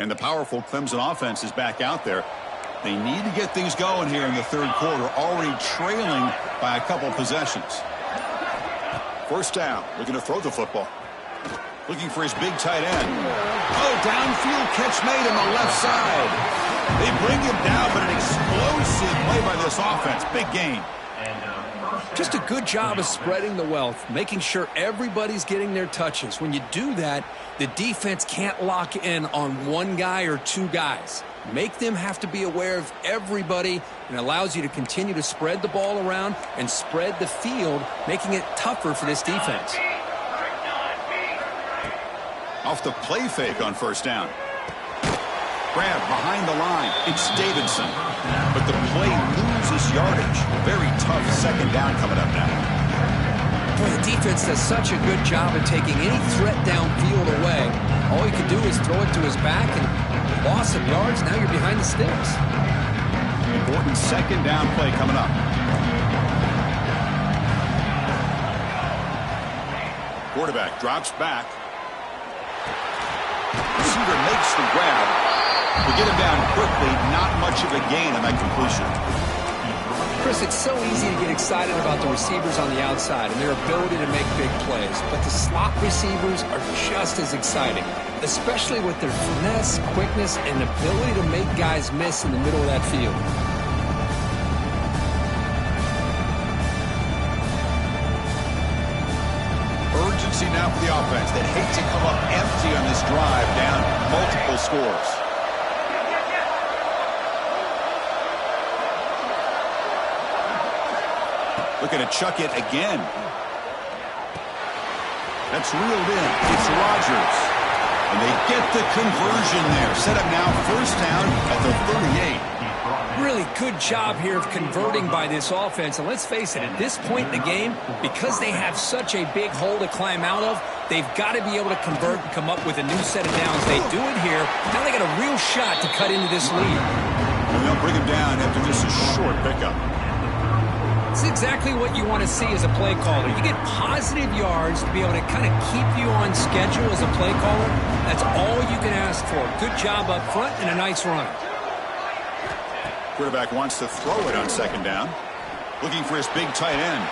And the powerful Clemson offense is back out there. They need to get things going here in the third quarter, already trailing by a couple possessions. First down, looking to throw the football. Looking for his big tight end. Oh, downfield catch made on the left side. They bring him down, but an explosive play by this offense. Big gain. Just a good job of spreading the wealth, making sure everybody's getting their touches. When you do that, the defense can't lock in on one guy or two guys. Make them have to be aware of everybody, and allows you to continue to spread the ball around and spread the field, making it tougher for this defense. Off the play fake on first down. Grab behind the line. It's Davidson. But the play loses yardage. Very tough second down coming up now. Boy, the defense does such a good job of taking any threat downfield away. All you can do is throw it to his back, and loss of yards, now you're behind the sticks. Important second down play coming up. Quarterback drops back. Receiver makes the grab. To get him down quickly, not much of a gain on that completion. Chris, it's so easy to get excited about the receivers on the outside and their ability to make big plays, but the slot receivers are just as exciting, especially with their finesse, quickness, and ability to make guys miss in the middle of that field. Urgency now for the offense. They'd hate to come up empty on this drive, down multiple scores. Looking to chuck it again. That's reeled in. It's Rodgers. And they get the conversion there. Set up now first down at the 38. Really good job here of converting by this offense. And let's face it, at this point in the game, because they have such a big hole to climb out of, they've got to be able to convert and come up with a new set of downs. They do it here. Now they got a real shot to cut into this lead. And they'll bring him down after just a short pickup. It's exactly what you want to see as a play caller. You get positive yards to be able to kind of keep you on schedule as a play caller. That's all you can ask for. Good job up front and a nice run. Quarterback wants to throw it on second down. Looking for his big tight end.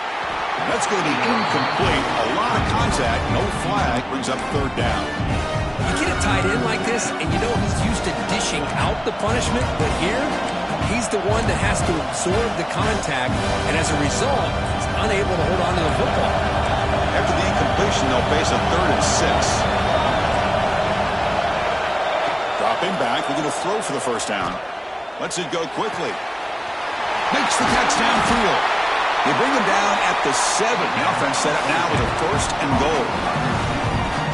That's going to be incomplete. A lot of contact. No flag. Brings up third down. You get a tight end like this, and you know he's used to dishing out the punishment, but here, he's the one that has to absorb the contact, and as a result, he's unable to hold on to the football. After the incompletion, they'll face a 3rd and 6. Dropping back, looking to throw for the first down. Lets it go quickly. Makes the catch downfield. They bring him down at the 7. The offense set up now with a 1st and goal.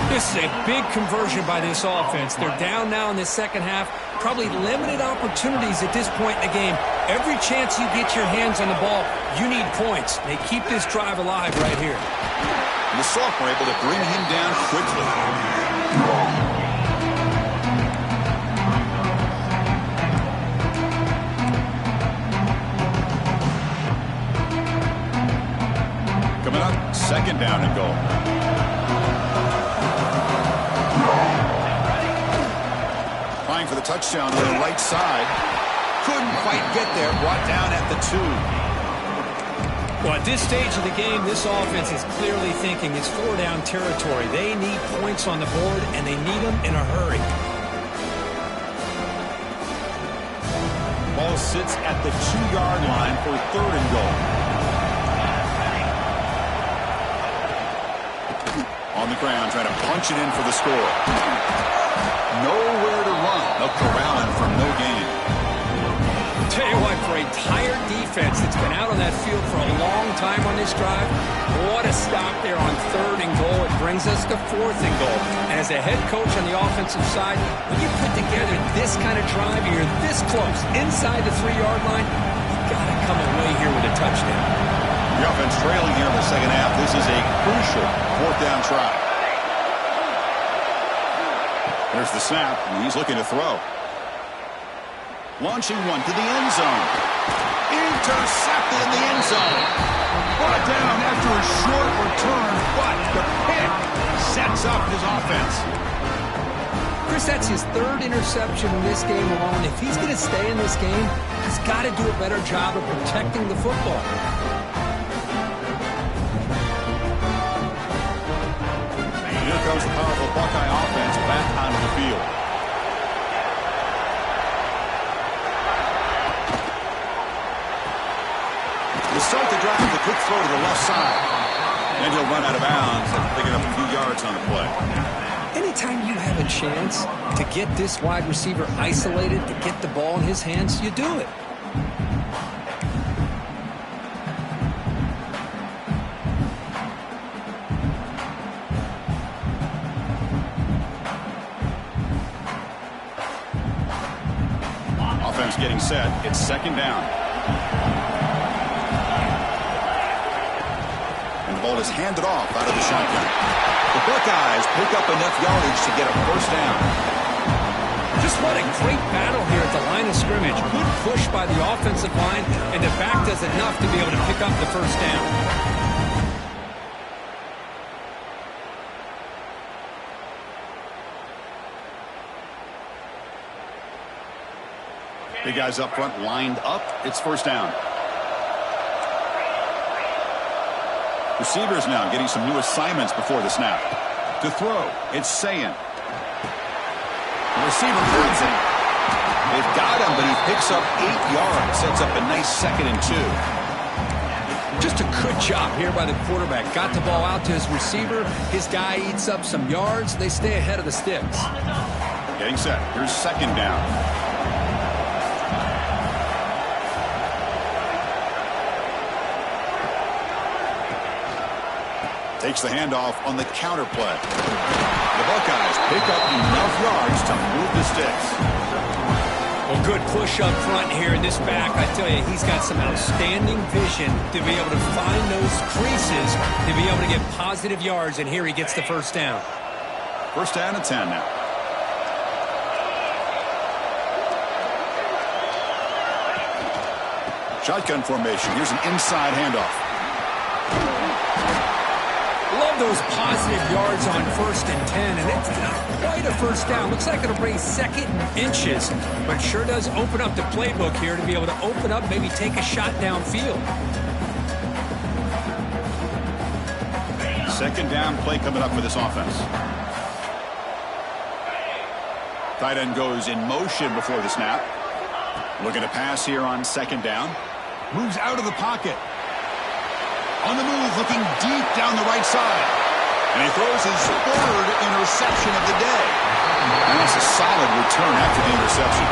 This is a big conversion by this offense. They're down now in the second half. Probably limited opportunities at this point in the game. Every chance you get your hands on the ball, you need points. They keep this drive alive right here. And the sophomore able to bring him down quickly. Coming up, second down and goal. For the touchdown on the right side. Couldn't quite get there. Brought down at the 2. Well, at this stage of the game, this offense is clearly thinking it's 4-down territory. They need points on the board, and they need them in a hurry. Ball sits at the 2-yard line for 3rd and goal. On the ground, trying to punch it in for the score. Nowhere to run. They'll corral him for no gain. Tell you what, for a tired defense that's been out on that field for a long time on this drive, what a stop there on 3rd and goal. It brings us to 4th and goal. And as a head coach on the offensive side, when you put together this kind of drive, you're this close, inside the 3-yard line, you got to come away here with a touchdown. The offense trailing here in the second half. This is a crucial 4th down try. There's the snap, and he's looking to throw. Launching one to the end zone. Intercepted in the end zone. Brought down after a short return, but the pick sets up his offense. Chris, that's his third interception in this game alone. If he's going to stay in this game, he's got to do a better job of protecting the football. Here comes the powerful Buckeye offense back onto the field. To start the drive, the quick throw to the left side. And he'll run out of bounds after picking up a few yards on the play. Anytime you have a chance to get this wide receiver isolated, to get the ball in his hands, you do it. Offense getting set. It's second down. And the ball is handed off out of the shotgun. The Buckeyes pick up enough yardage to get a first down. Just what a great battle here at the line of scrimmage. Good push by the offensive line, and the back does enough to be able to pick up the first down. Big guys up front lined up. It's first down. Receivers now getting some new assignments before the snap. To throw, it's Sayin. The receiver turns it. They've got him, but he picks up 8 yards. Sets up a nice 2nd and 2. Just a good job here by the quarterback. Got the ball out to his receiver. His guy eats up some yards. They stay ahead of the sticks. Getting set. Here's second down. Takes the handoff on the counter play. The Buckeyes pick up enough yards to move the sticks. Well, good push up front here in this back. I tell you, he's got some outstanding vision to be able to find those creases, to be able to get positive yards, and here he gets the first down. First down and 10 now. Shotgun formation. Here's an inside handoff. Love those positive yards on 1st and 10, and it's not quite a first down. Looks like it'll bring 2nd and inches, but sure does open up the playbook here to be able to open up, maybe take a shot downfield. Second down play coming up for this offense. Tight end goes in motion before the snap. Looking to pass here on second down. Moves out of the pocket. On the move, looking deep down the right side. And he throws his 3rd interception of the day. And that's a solid return after the interception.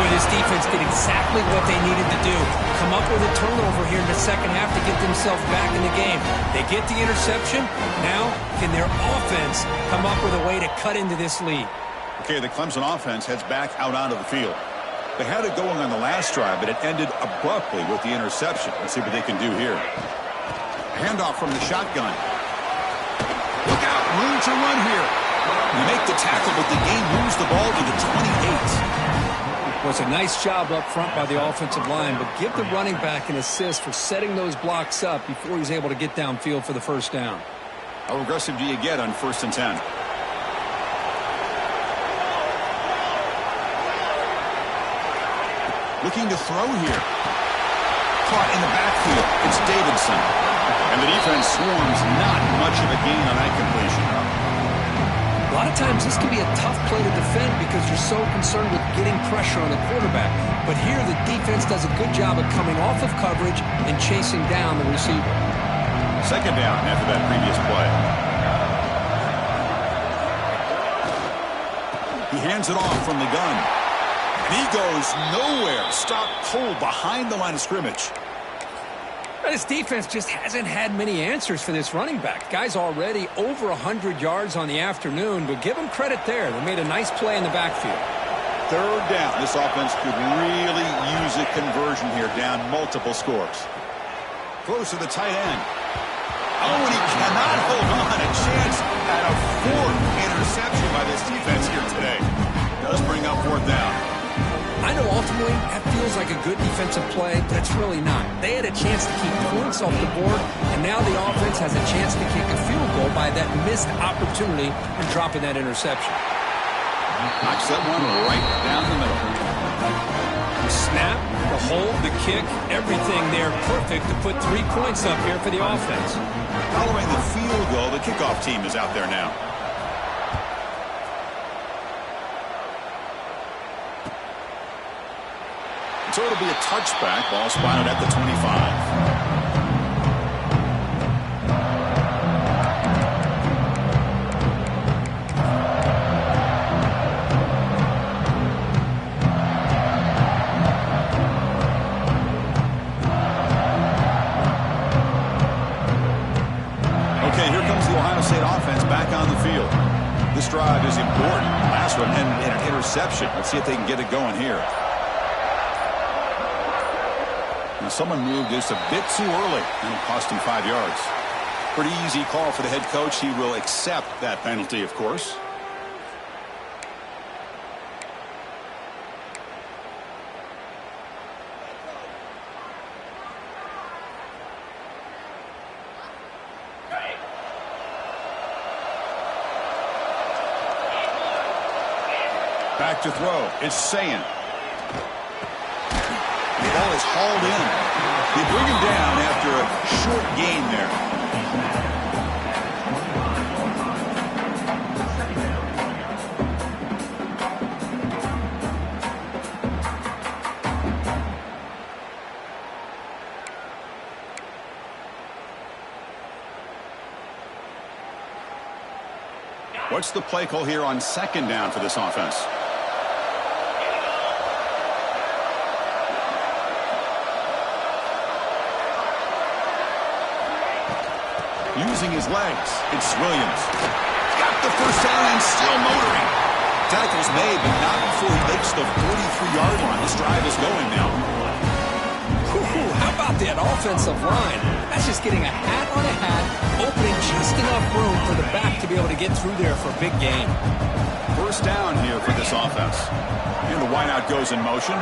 Boy, this defense did exactly what they needed to do. Come up with a turnover here in the second half to get themselves back in the game. They get the interception. Now, can their offense come up with a way to cut into this lead? Okay, the Clemson offense heads back out onto the field. They had it going on the last drive, but it ended abruptly with the interception. Let's see what they can do here. Handoff from the shotgun. Look out, room to run here. You make the tackle, but the game moves the ball to the 28. Well, it's a nice job up front by the offensive line, but give the running back an assist for setting those blocks up before he's able to get downfield for the first down. How aggressive do you get on 1st and 10? Looking to throw here. Caught in the backfield. It's Davidson. And the defense swarms, not much of a gain on that completion. A lot of times this can be a tough play to defend because you're so concerned with getting pressure on the quarterback. But here the defense does a good job of coming off of coverage and chasing down the receiver. Second down after that previous play. He hands it off from the gun. And he goes nowhere. Stopped cold behind the line of scrimmage. This defense just hasn't had many answers for this running back. Guy's already over 100 yards on the afternoon, but give him credit there. They made a nice play in the backfield. Third down. This offense could really use a conversion here, down multiple scores. Close to the tight end. Oh, and he cannot hold on. A chance at a 4th interception by this defense here today. Does bring up 4th down. I know ultimately that feels like a good defensive play, but it's really not. They had a chance to keep points off the board, and now the offense has a chance to kick a field goal by that missed opportunity and dropping that interception. Knocks that one right down the middle. The snap, the hold, the kick, everything there perfect to put 3 points up here for the offense. Following the field goal, the kickoff team is out there now. So it'll be a touchback. Ball spotted at the 25. Okay, here comes the Ohio State offense back on the field. This drive is important. Last one and an interception. Let's see if they can get it going here. Now someone moved just a bit too early, and it cost him 5 yards. Pretty easy call for the head coach. He will accept that penalty, of course. Back to throw. It's Sayin. The ball is hauled in. They bring him down after a short gain there. What's the play call here on second down for this offense? Using his legs, it's Williams. Got the first down and still motoring. Tackle's made, but not before he makes the 43-yard line. This drive is going now. How about that offensive line? That's just getting a hat on a hat, opening just enough room for the back to be able to get through there for a big gain. First down here for this offense. And the wideout goes in motion.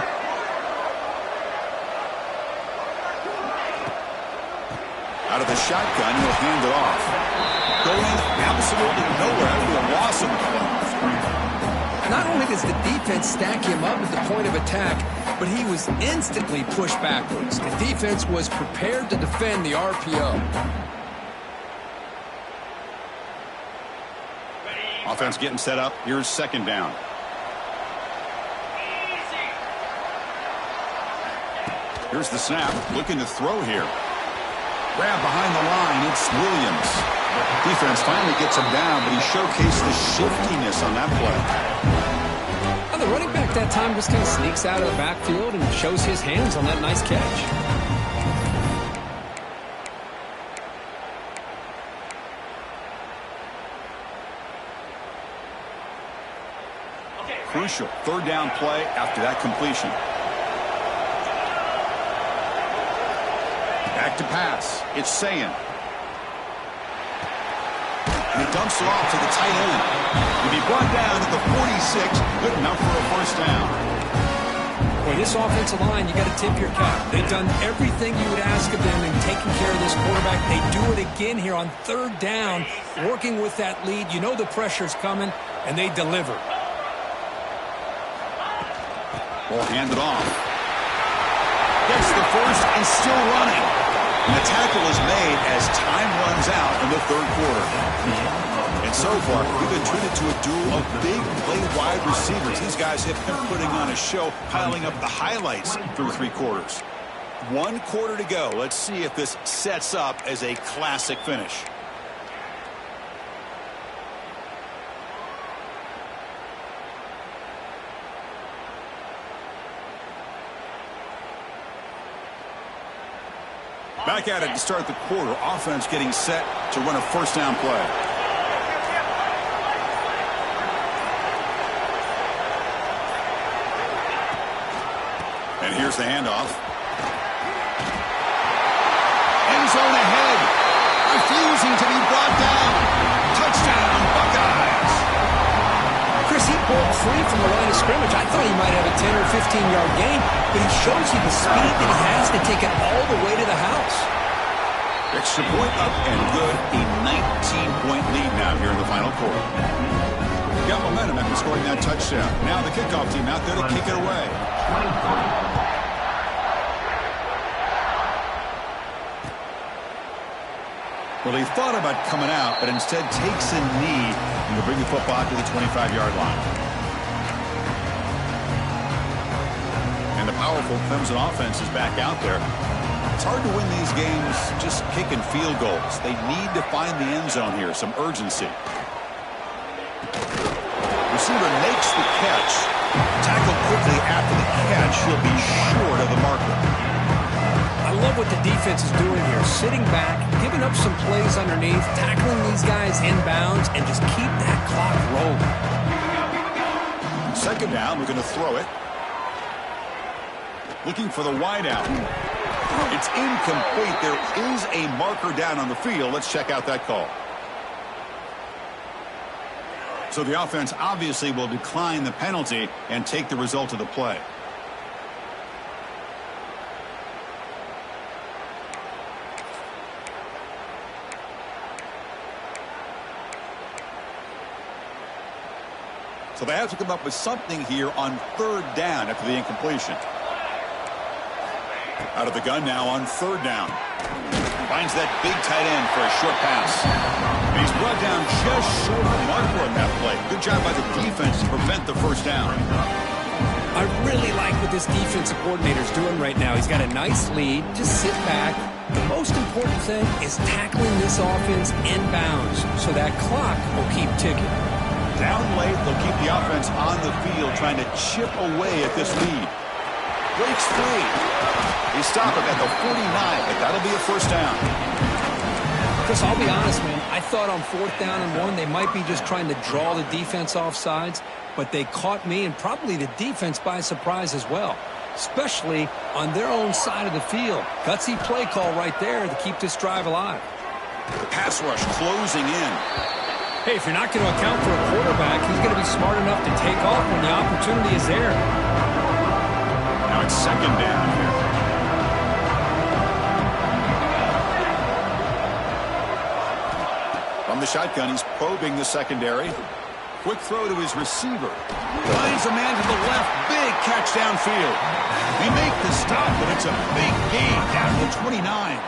Out of the shotgun, he'll hand it off. Going absolutely nowhere. That would be a loss of the play. Not only does the defense stack him up at the point of attack, but he was instantly pushed backwards. The defense was prepared to defend the RPO. Offense getting set up. Here's second down. Here's the snap. Looking to throw here. Grab behind the line, it's Williams. Defense finally gets him down, but he showcased the shiftiness on that play. Well, the running back that time just kind of sneaks out of the backfield and shows his hands on that nice catch. Crucial third down play after that completion. Back to pass. It's Sayin. And he dumps it off to the tight end. He'll be brought down at the 46. Good enough for a first down. Boy, this offensive line, you got to tip your cap. They've done everything you would ask of them in taking care of this quarterback. They do it again here on third down, working with that lead. You know the pressure's coming, and they deliver. Ball handed off. Gets the first and still running. And the tackle is made as time runs out in the third quarter. And so far, we've been treated to a duel of big play wide receivers. These guys have been putting on a show, piling up the highlights through 3 quarters. 1 quarter to go. Let's see if this sets up as a classic finish. Back at it to start the quarter. Offense getting set to run a first down play. And here's the handoff. End zone ahead. Refusing to be brought down. Touchdown, Buckeyes. Chris, he broke free from the line of scrimmage. I thought he might have a 10 or 15-yard gain, but he shows you the speed that he has to take it all the way to the house. Extra point up and good. A 19-point lead now here in the final quarter. Got momentum after scoring that touchdown. Now the kickoff team out there to kick it away. Well, he thought about coming out, but instead takes a knee and will bring the football to the 25-yard line. And the powerful Clemson offense is back out there. It's hard to win these games just kicking field goals. They need to find the end zone here, some urgency. Receiver makes the catch. Tackled quickly after the catch. He'll be short of the marker. I love what the defense is doing here. Sitting back, giving up some plays underneath, tackling these guys inbounds, and just keep that clock rolling. Second down, we're going to throw it. Looking for the wideout. It's incomplete. There is a marker down on the field. Let's check out that call. So the offense obviously will decline the penalty and take the result of the play. So they have to come up with something here on third down after the incompletion. Out of the gun now on third down. Finds that big tight end for a short pass. And he's brought down just short of the marker on that play. Good job by the defense to prevent the first down. I really like what this defensive coordinator is doing right now. He's got a nice lead. Just sit back. The most important thing is tackling this offense inbounds so that clock will keep ticking. Down late, they'll keep the offense on the field trying to chip away at this lead. Breaks free. They stop it at the 49, but that'll be a first down. Chris, I'll be honest, man. I thought on fourth down and 1, they might be just trying to draw the defense off sides, but they caught me and probably the defense by surprise as well, especially on their own side of the field. Gutsy play call right there to keep this drive alive. The pass rush closing in. Hey, if you're not going to account for a quarterback, he's going to be smart enough to take off when the opportunity is there. Now it's second down here. From the shotgun, he's probing the secondary. Quick throw to his receiver. Finds a man to the left. Big catch downfield. They make the stop, but it's a big gain down to the 29.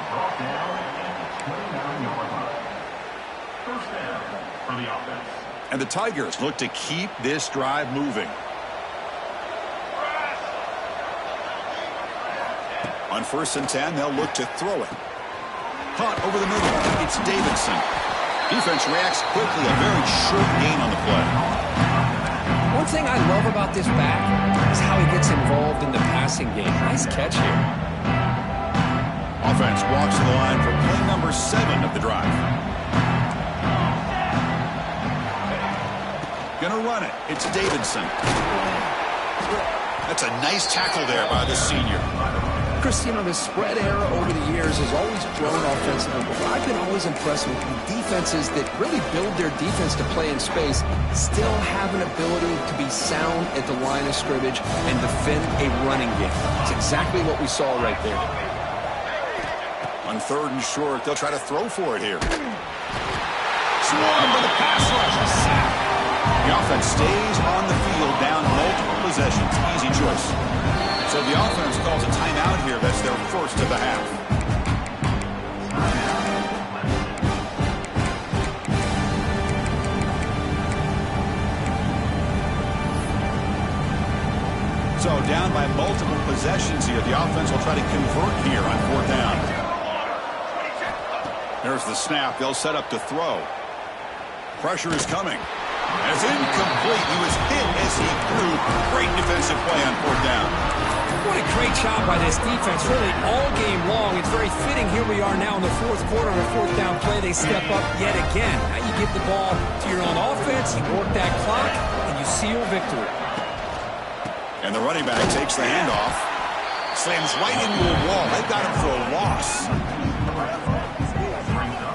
And the Tigers look to keep this drive moving. On 1st and 10, they'll look to throw it. Caught over the middle. It's Davidson. Defense reacts quickly. A very short gain on the play. One thing I love about this back is how he gets involved in the passing game. Nice catch here. Offense walks to the line for play number 7 of the drive. Gonna run it. It's Davidson. That's a nice tackle there by the senior. Chris, you know, the spread era over the years has always grown offensively, but I've been always impressed with defenses that really build their defense to play in space, still have an ability to be sound at the line of scrimmage and defend a running game. It's exactly what we saw right there. On 3rd and short, they'll try to throw for it here. Swarmed by the pass rush. A sack. The offense stays on the field down multiple possessions. Easy choice. So the offense calls a timeout here. That's their first of the half. So down by multiple possessions here. The offense will try to convert here on 4th down. There's the snap. They'll set up to throw. Pressure is coming. It's incomplete. He was hit as he threw. Great defensive play on 4th down. What a great job by this defense, really all game long. It's very fitting. Here we are now in the 4th quarter on a 4th down play. They step up yet again. Now you give the ball to your own offense, you work that clock, and you seal victory. And the running back takes the handoff. Slams right into a wall. They've got him for a loss.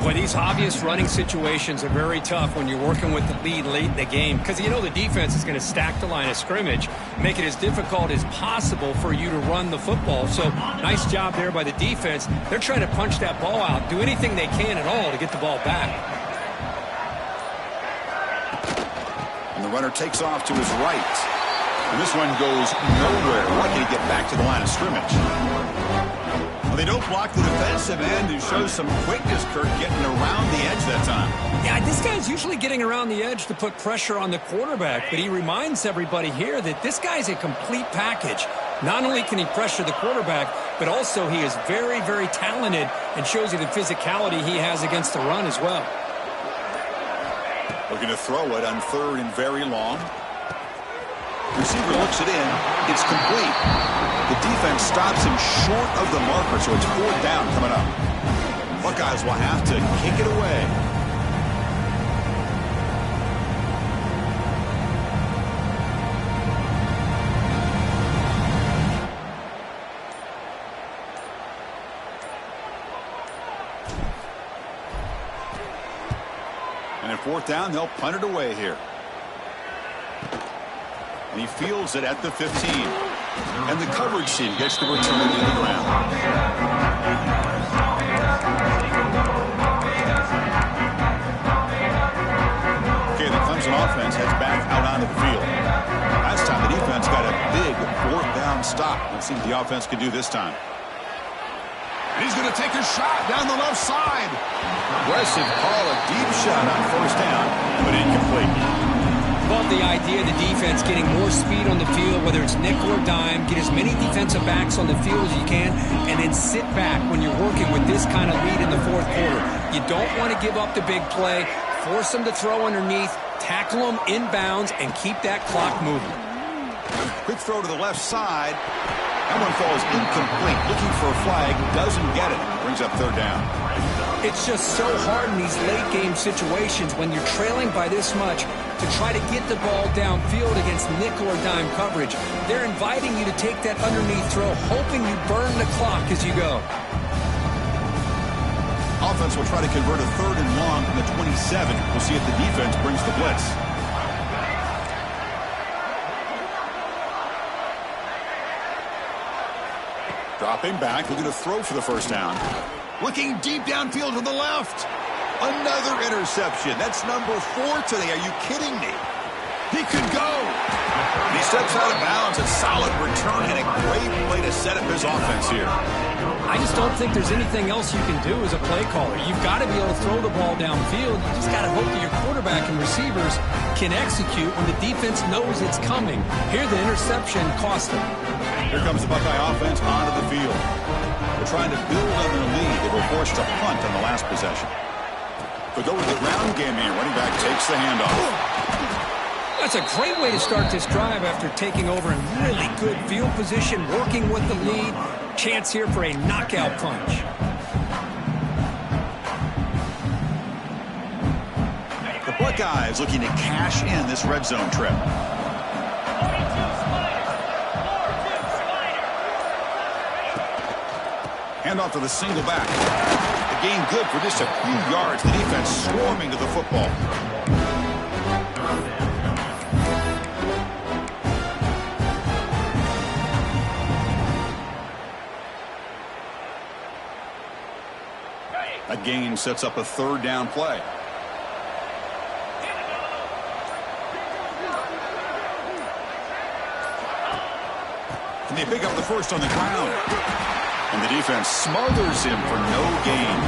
Boy, these obvious running situations are very tough when you're working with the lead late in the game because you know the defense is going to stack the line of scrimmage, make it as difficult as possible for you to run the football. So nice job there by the defense. They're trying to punch that ball out, do anything they can at all to get the ball back. And the runner takes off to his right. And this one goes nowhere. Lucky to get back to the line of scrimmage. Well, they don't block the defensive end, who shows some quickness, Kirk, getting around the edge that time. Yeah, this guy's usually getting around the edge to put pressure on the quarterback, but he reminds everybody here that this guy's a complete package. Not only can he pressure the quarterback, but also he is very, very talented and shows you the physicality he has against the run as well. Looking to throw it on 3rd and very long. Receiver looks it in. It's complete. The defense stops him short of the marker, so it's 4th down coming up. Buckeyes will have to kick it away. And at 4th down, they'll punt it away here. And he fields it at the 15. And the coverage team gets the return to the ground. Okay, the Clemson offense heads back out onto the field. Last time the defense got a big 4th down stop. Let's see what the offense can do this time. And he's going to take a shot down the left side. Aggressive call, a deep shot on 1st down, but incomplete. Love the idea of the defense getting more speed on the field, whether it's nickel or dime. Get as many defensive backs on the field as you can, and then sit back when you're working with this kind of lead in the 4th quarter. You don't want to give up the big play. Force them to throw underneath, tackle them inbounds, and keep that clock moving. Quick throw to the left side. That one falls incomplete. Looking for a flag, doesn't get it. Brings up 3rd down. It's just so hard in these late-game situations when you're trailing by this much to try to get the ball downfield against nickel or dime coverage. They're inviting you to take that underneath throw, hoping you burn the clock as you go. Offense will try to convert a 3rd and long from the 27. We'll see if the defense brings the blitz. Dropping back, looking to throw for the 1st down. Looking deep downfield to the left. Another interception. That's number 4 today. Are you kidding me? He could go. He steps out of bounds. A solid return and a great way to set up his offense here. I just don't think there's anything else you can do as a play caller. You've got to be able to throw the ball downfield. You just got to hope that your quarterback and receivers can execute when the defense knows it's coming. Here, the interception cost them. Here comes the Buckeye offense onto the field. They're trying to build on their lead. They were forced to punt on the last possession. But go with the ground game here. Running back takes the handoff. That's a great way to start this drive after taking over in really good field position, working with the lead. Chance here for a knockout punch. The Buckeyes looking to cash in this red zone trip. Handoff to the single back. The gain good for just a few yards. The defense swarming to the football. That gain sets up a 3rd down play. And they pick up the 1st on the ground. And the defense smothers him for no gain.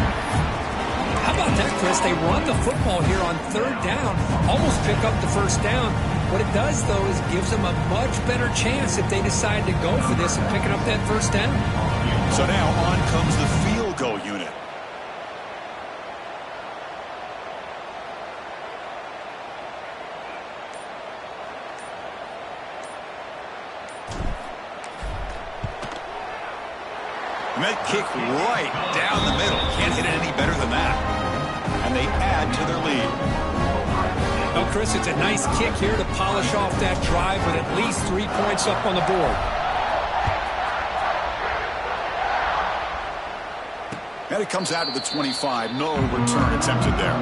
How about that, Chris? They run the football here on 3rd down, almost pick up the 1st down. What it does, though, is gives them a much better chance if they decide to go for this and picking up that 1st down. So now on comes the field goal unit. And that kick right down the middle. Can't hit it any better than that. And they add to their lead. Well, Chris, it's a nice kick here to polish off that drive with at least 3 points up on the board. And it comes out of the 25. No return attempted there.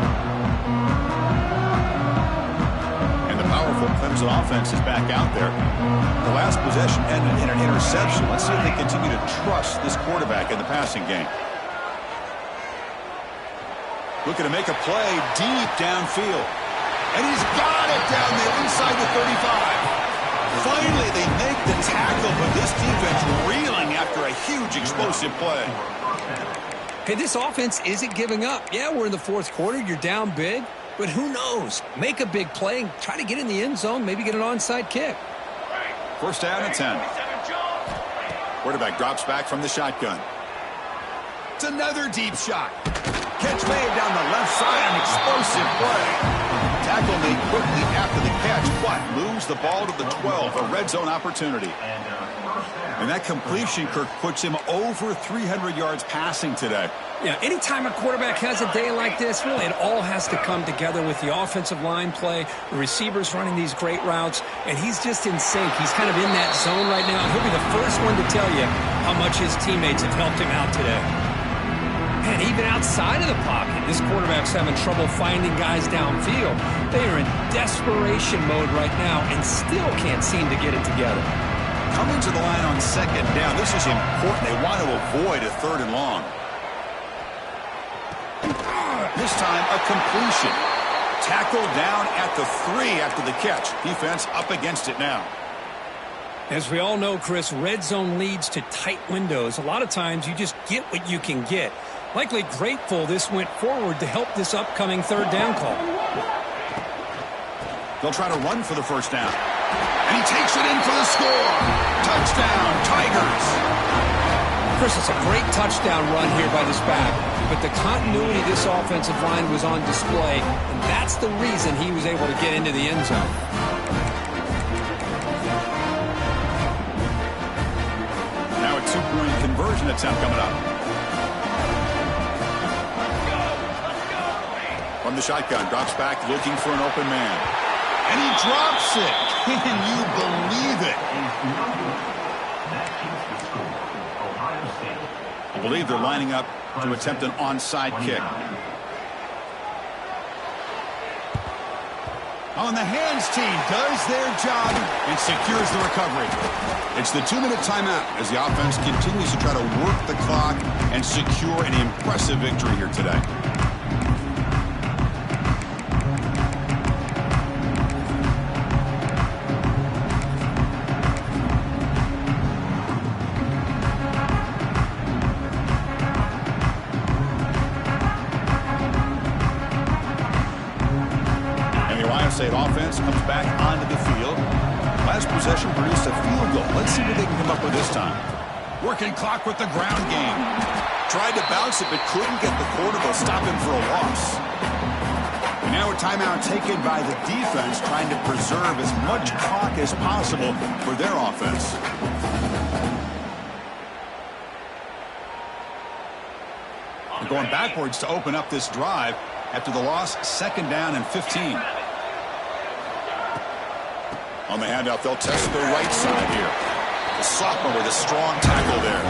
And the powerful Clemson offense is back out there. The last possession ended in an interception. Let's see if they continue to trust this quarterback in the passing game. Looking to make a play deep downfield. And he's got it down there inside the 35. Finally, they make the tackle, but this defense reeling after a huge explosive play. Hey, this offense isn't giving up. Yeah, we're in the fourth quarter. You're down big. But who knows? Make a big play and try to get in the end zone, maybe get an onside kick. First down and 10. Quarterback drops back from the shotgun. It's another deep shot. Catch made down the left side, an explosive play. Tackle made quickly after the catch, but moves the ball to the 12, a red zone opportunity. And that completion, Kirk, puts him over 300 yards passing today. Yeah, anytime a quarterback has a day like this, really it all has to come together with the offensive line play, the receivers running these great routes, and he's just in sync. He's kind of in that zone right now. He'll be the first one to tell you how much his teammates have helped him out today. And even outside of the pocket, this quarterback's having trouble finding guys downfield. They are in desperation mode right now and still can't seem to get it together. Coming to the line on second down, this is important. They want to avoid a third and long. This time, a completion. Tackled down at the 3 after the catch. Defense up against it now. As we all know, Chris, red zone leads to tight windows. A lot of times you just get what you can get. Likely grateful this went forward to help this upcoming third down call. They'll try to run for the first down. And he takes it in for the score. Touchdown, Tigers. Chris, it's a great touchdown run here by this back. But the continuity of this offensive line was on display, and that's the reason he was able to get into the end zone. Now a two-point conversion attempt coming up. From the shotgun, drops back, looking for an open man. And he drops it. Can you believe it? I believe they're lining up to attempt an onside kick. Oh, and the hands team does their job and secures the recovery. It's the 2-minute timeout as the offense continues to try to work the clock and secure an impressive victory here today. State offense comes back onto the field. Last possession produced a field goal. Let's see what they can come up with this time. Working clock with the ground game. Tried to bounce it, but couldn't get the quarter. They'll stop him for a loss. And now a timeout taken by the defense, trying to preserve as much clock as possible for their offense. They're going backwards to open up this drive after the loss, second down and 15. On the handout, they'll test the right side here. The sophomore with a strong tackle there.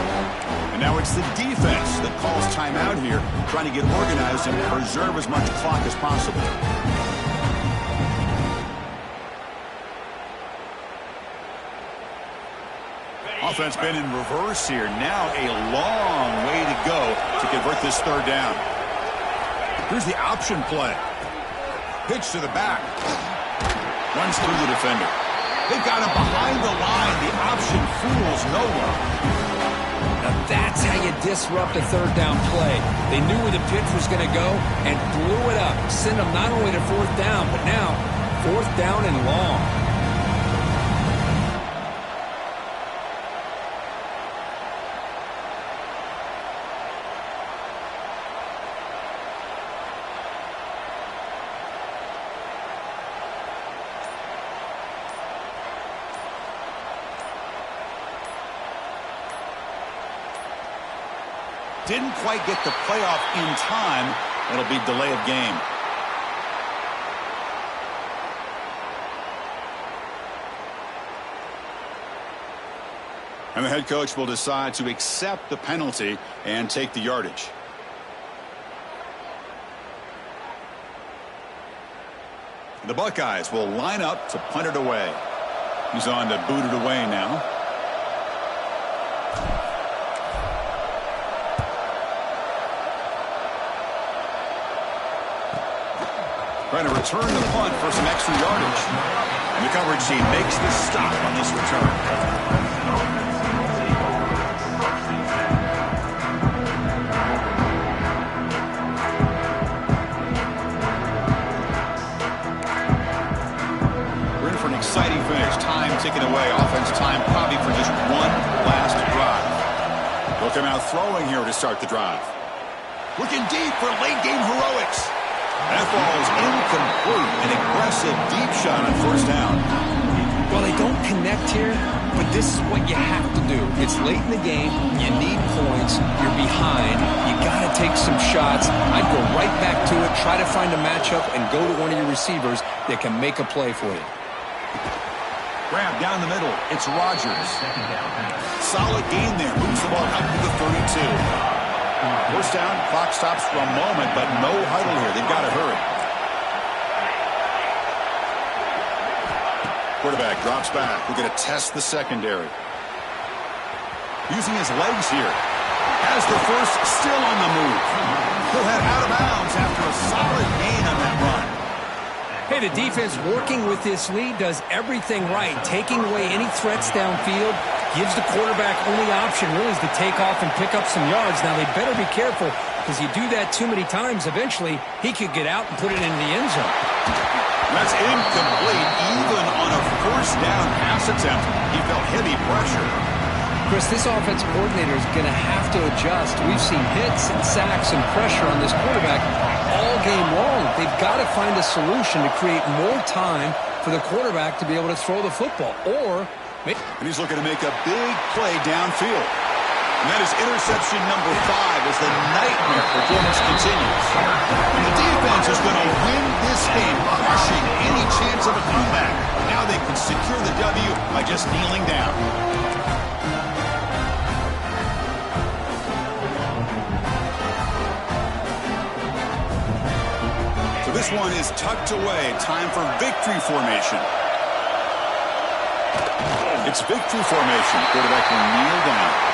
And now it's the defense that calls timeout here, trying to get organized and preserve as much clock as possible. Offense been in reverse here. Now a long way to go to convert this third down. Here's the option play. Pitch to the back. Runs through the defender. They've got him behind the line. The option fools no one. Now that's how you disrupt a third down play. They knew where the pitch was going to go and blew it up. Send them not only to fourth down, but now fourth down and long. Didn't quite get the playoff in time. It'll be delay of game. And the head coach will decide to accept the penalty and take the yardage. The Buckeyes will line up to punt it away. He's on to boot it away now. Trying to return the punt for some extra yardage. And the coverage team makes the stop on this return. We're in for an exciting finish. Time ticking away. Offense time probably for just one last drive. They'll come out throwing here to start the drive. Looking deep for late game heroics. That ball is incomplete. An aggressive deep shot on first down. Well, they don't connect here, but this is what you have to do. It's late in the game. You need points. You're behind. You got to take some shots. I'd go right back to it, try to find a matchup, and go to one of your receivers that can make a play for you. Grab down the middle. It's Rodgers. Solid gain there. Moves the ball up to the 32. First down, clock stops for a moment, but no huddle here. They've got to hurry. Quarterback drops back. We're going to test the secondary. Using his legs here. Has the first, still on the move. He'll head out of bounds after a solid gain on that run. Hey, the defense working with this lead does everything right. Taking away any threats downfield. Gives the quarterback only option really is to take off and pick up some yards. Now, they better be careful because you do that too many times, eventually he could get out and put it into the end zone. That's incomplete. Even on a first down pass attempt, he felt heavy pressure. Chris, this offensive coordinator is going to have to adjust. We've seen hits and sacks and pressure on this quarterback all game long. They've got to find a solution to create more time for the quarterback to be able to throw the football. And he's looking to make a big play downfield. And that is interception number 5 as the nightmare performance continues. And the defense is going to win this game, crushing any chance of a comeback. Now they can secure the W by just kneeling down. So this one is tucked away. Time for victory formation. It's victory formation. Quarterback will kneel down.